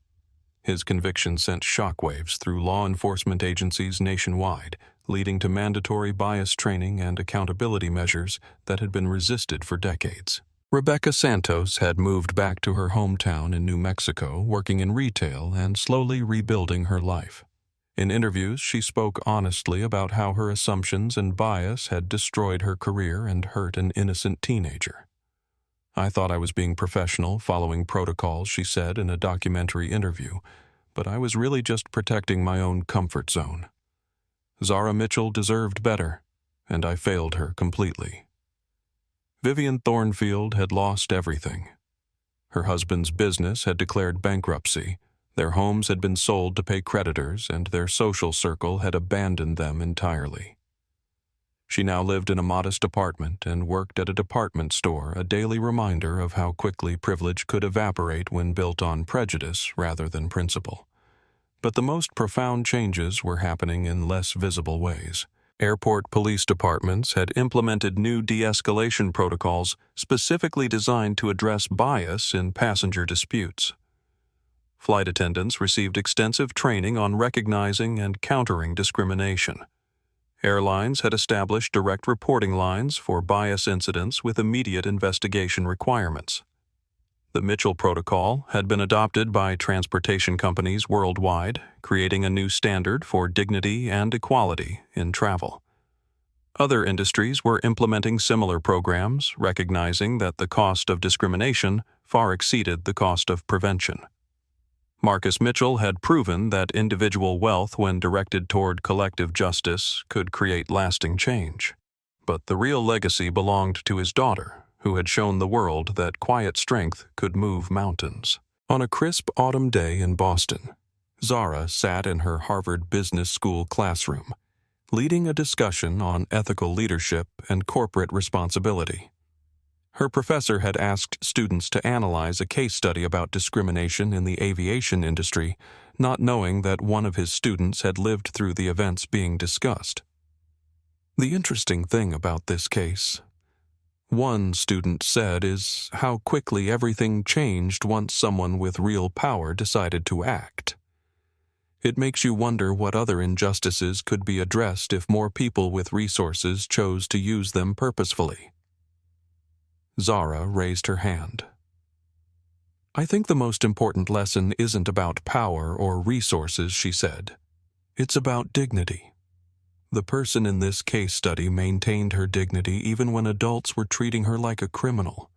His conviction sent shockwaves through law enforcement agencies nationwide, leading to mandatory bias training and accountability measures that had been resisted for decades. Rebecca Santos had moved back to her hometown in New Mexico, working in retail and slowly rebuilding her life. In interviews, she spoke honestly about how her assumptions and bias had destroyed her career and hurt an innocent teenager. I thought I was being professional, following protocols, she said in a documentary interview, but I was really just protecting my own comfort zone. Zara Mitchell deserved better, and I failed her completely. Vivian Thornfield had lost everything. Her husband's business had declared bankruptcy, their homes had been sold to pay creditors, and their social circle had abandoned them entirely. She now lived in a modest apartment and worked at a department store, a daily reminder of how quickly privilege could evaporate when built on prejudice rather than principle. But the most profound changes were happening in less visible ways. Airport police departments had implemented new de-escalation protocols specifically designed to address bias in passenger disputes. Flight attendants received extensive training on recognizing and countering discrimination. Airlines had established direct reporting lines for bias incidents with immediate investigation requirements. The Mitchell Protocol had been adopted by transportation companies worldwide, creating a new standard for dignity and equality in travel. Other industries were implementing similar programs, recognizing that the cost of discrimination far exceeded the cost of prevention. Marcus Mitchell had proven that individual wealth, when directed toward collective justice, could create lasting change. But the real legacy belonged to his daughter, who had shown the world that quiet strength could move mountains. On a crisp autumn day in Boston, Zara sat in her Harvard Business School classroom, leading a discussion on ethical leadership and corporate responsibility. Her professor had asked students to analyze a case study about discrimination in the aviation industry, not knowing that one of his students had lived through the events being discussed. The interesting thing about this case, one student said, is how quickly everything changed once someone with real power decided to act. It makes you wonder what other injustices could be addressed if more people with resources chose to use them purposefully. Zara raised her hand. I think the most important lesson isn't about power or resources, she said. It's about dignity. The person in this case study maintained her dignity even when adults were treating her like a criminal.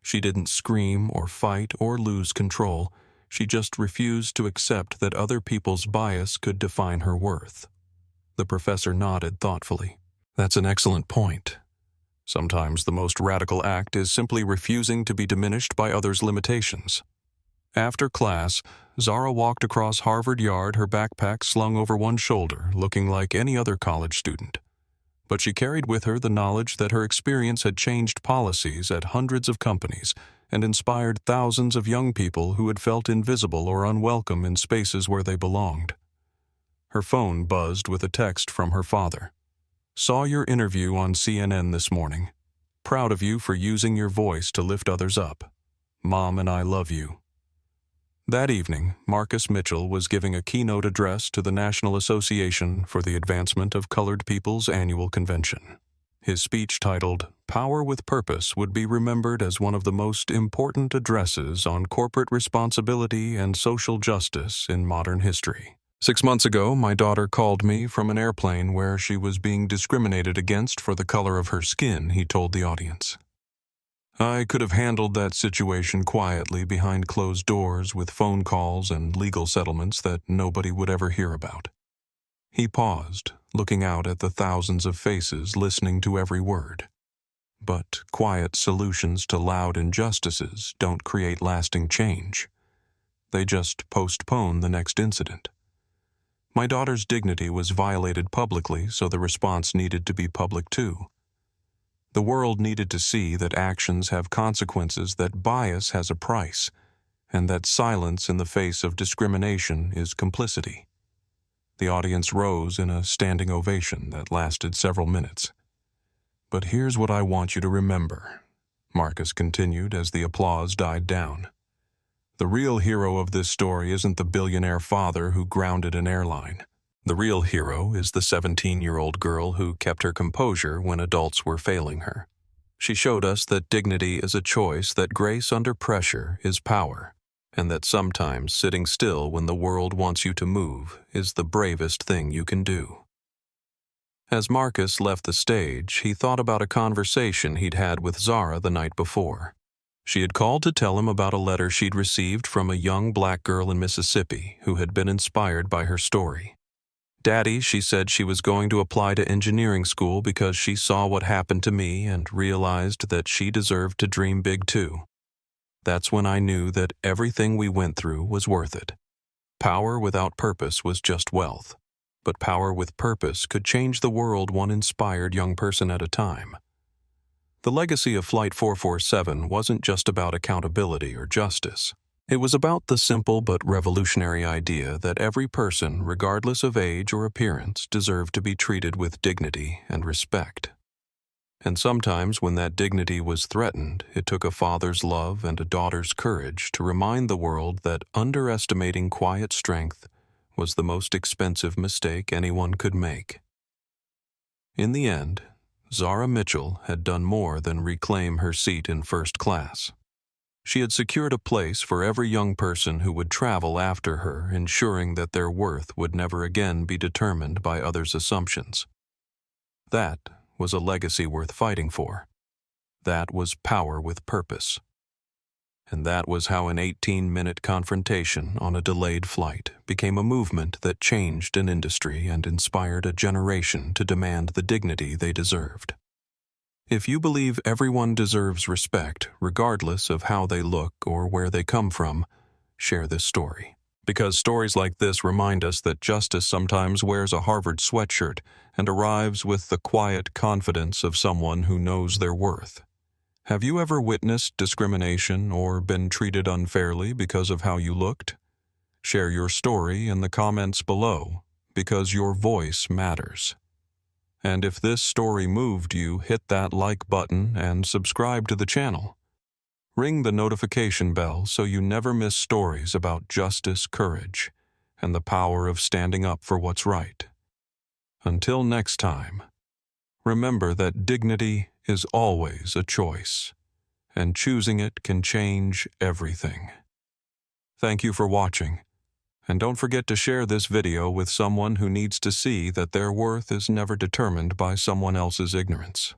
She didn't scream or fight or lose control. She just refused to accept that other people's bias could define her worth. The professor nodded thoughtfully. That's an excellent point. Sometimes the most radical act is simply refusing to be diminished by others' limitations. After class, Zara walked across Harvard Yard, her backpack slung over one shoulder, looking like any other college student. But she carried with her the knowledge that her experience had changed policies at hundreds of companies and inspired thousands of young people who had felt invisible or unwelcome in spaces where they belonged. Her phone buzzed with a text from her father. Saw your interview on CNN this morning. Proud of you for using your voice to lift others up. Mom and I love you." That evening, Marcus Mitchell was giving a keynote address to the National Association for the Advancement of Colored People's annual convention. His speech, titled "Power with Purpose," would be remembered as one of the most important addresses on corporate responsibility and social justice in modern history. 6 months ago, my daughter called me from an airplane where she was being discriminated against for the color of her skin, he told the audience. I could have handled that situation quietly behind closed doors with phone calls and legal settlements that nobody would ever hear about. He paused, looking out at the thousands of faces listening to every word. But quiet solutions to loud injustices don't create lasting change. They just postpone the next incident. My daughter's dignity was violated publicly, so the response needed to be public too. The world needed to see that actions have consequences, that bias has a price, and that silence in the face of discrimination is complicity. The audience rose in a standing ovation that lasted several minutes. "But here's what I want you to remember," Marcus continued as the applause died down. "The real hero of this story isn't the billionaire father who grounded an airline. The real hero is the 17-year-old girl who kept her composure when adults were failing her. She showed us that dignity is a choice, that grace under pressure is power, and that sometimes sitting still when the world wants you to move is the bravest thing you can do." As Marcus left the stage, he thought about a conversation he'd had with Zara the night before. She had called to tell him about a letter she'd received from a young black girl in Mississippi who had been inspired by her story. "Daddy," she said, "she was going to apply to engineering school because she saw what happened to me and realized that she deserved to dream big too. That's when I knew that everything we went through was worth it. Power without purpose was just wealth, but power with purpose could change the world one inspired young person at a time." The legacy of Flight 447 wasn't just about accountability or justice. It was about the simple but revolutionary idea that every person, regardless of age or appearance, deserved to be treated with dignity and respect. And sometimes when that dignity was threatened, it took a father's love and a daughter's courage to remind the world that underestimating quiet strength was the most expensive mistake anyone could make. In the end, Zara Mitchell had done more than reclaim her seat in first class. She had secured a place for every young person who would travel after her, ensuring that their worth would never again be determined by others' assumptions. That was a legacy worth fighting for. That was power with purpose. And that was how an 18-minute confrontation on a delayed flight became a movement that changed an industry and inspired a generation to demand the dignity they deserved. If you believe everyone deserves respect, regardless of how they look or where they come from, share this story. Because stories like this remind us that justice sometimes wears a Harvard sweatshirt and arrives with the quiet confidence of someone who knows their worth. Have you ever witnessed discrimination or been treated unfairly because of how you looked? Share your story in the comments below, because your voice matters. And if this story moved you, hit that like button and subscribe to the channel. Ring the notification bell so you never miss stories about justice, courage, and the power of standing up for what's right. Until next time, remember that dignity is always a choice, and choosing it can change everything. Thank you for watching. And don't forget to share this video with someone who needs to see that their worth is never determined by someone else's ignorance.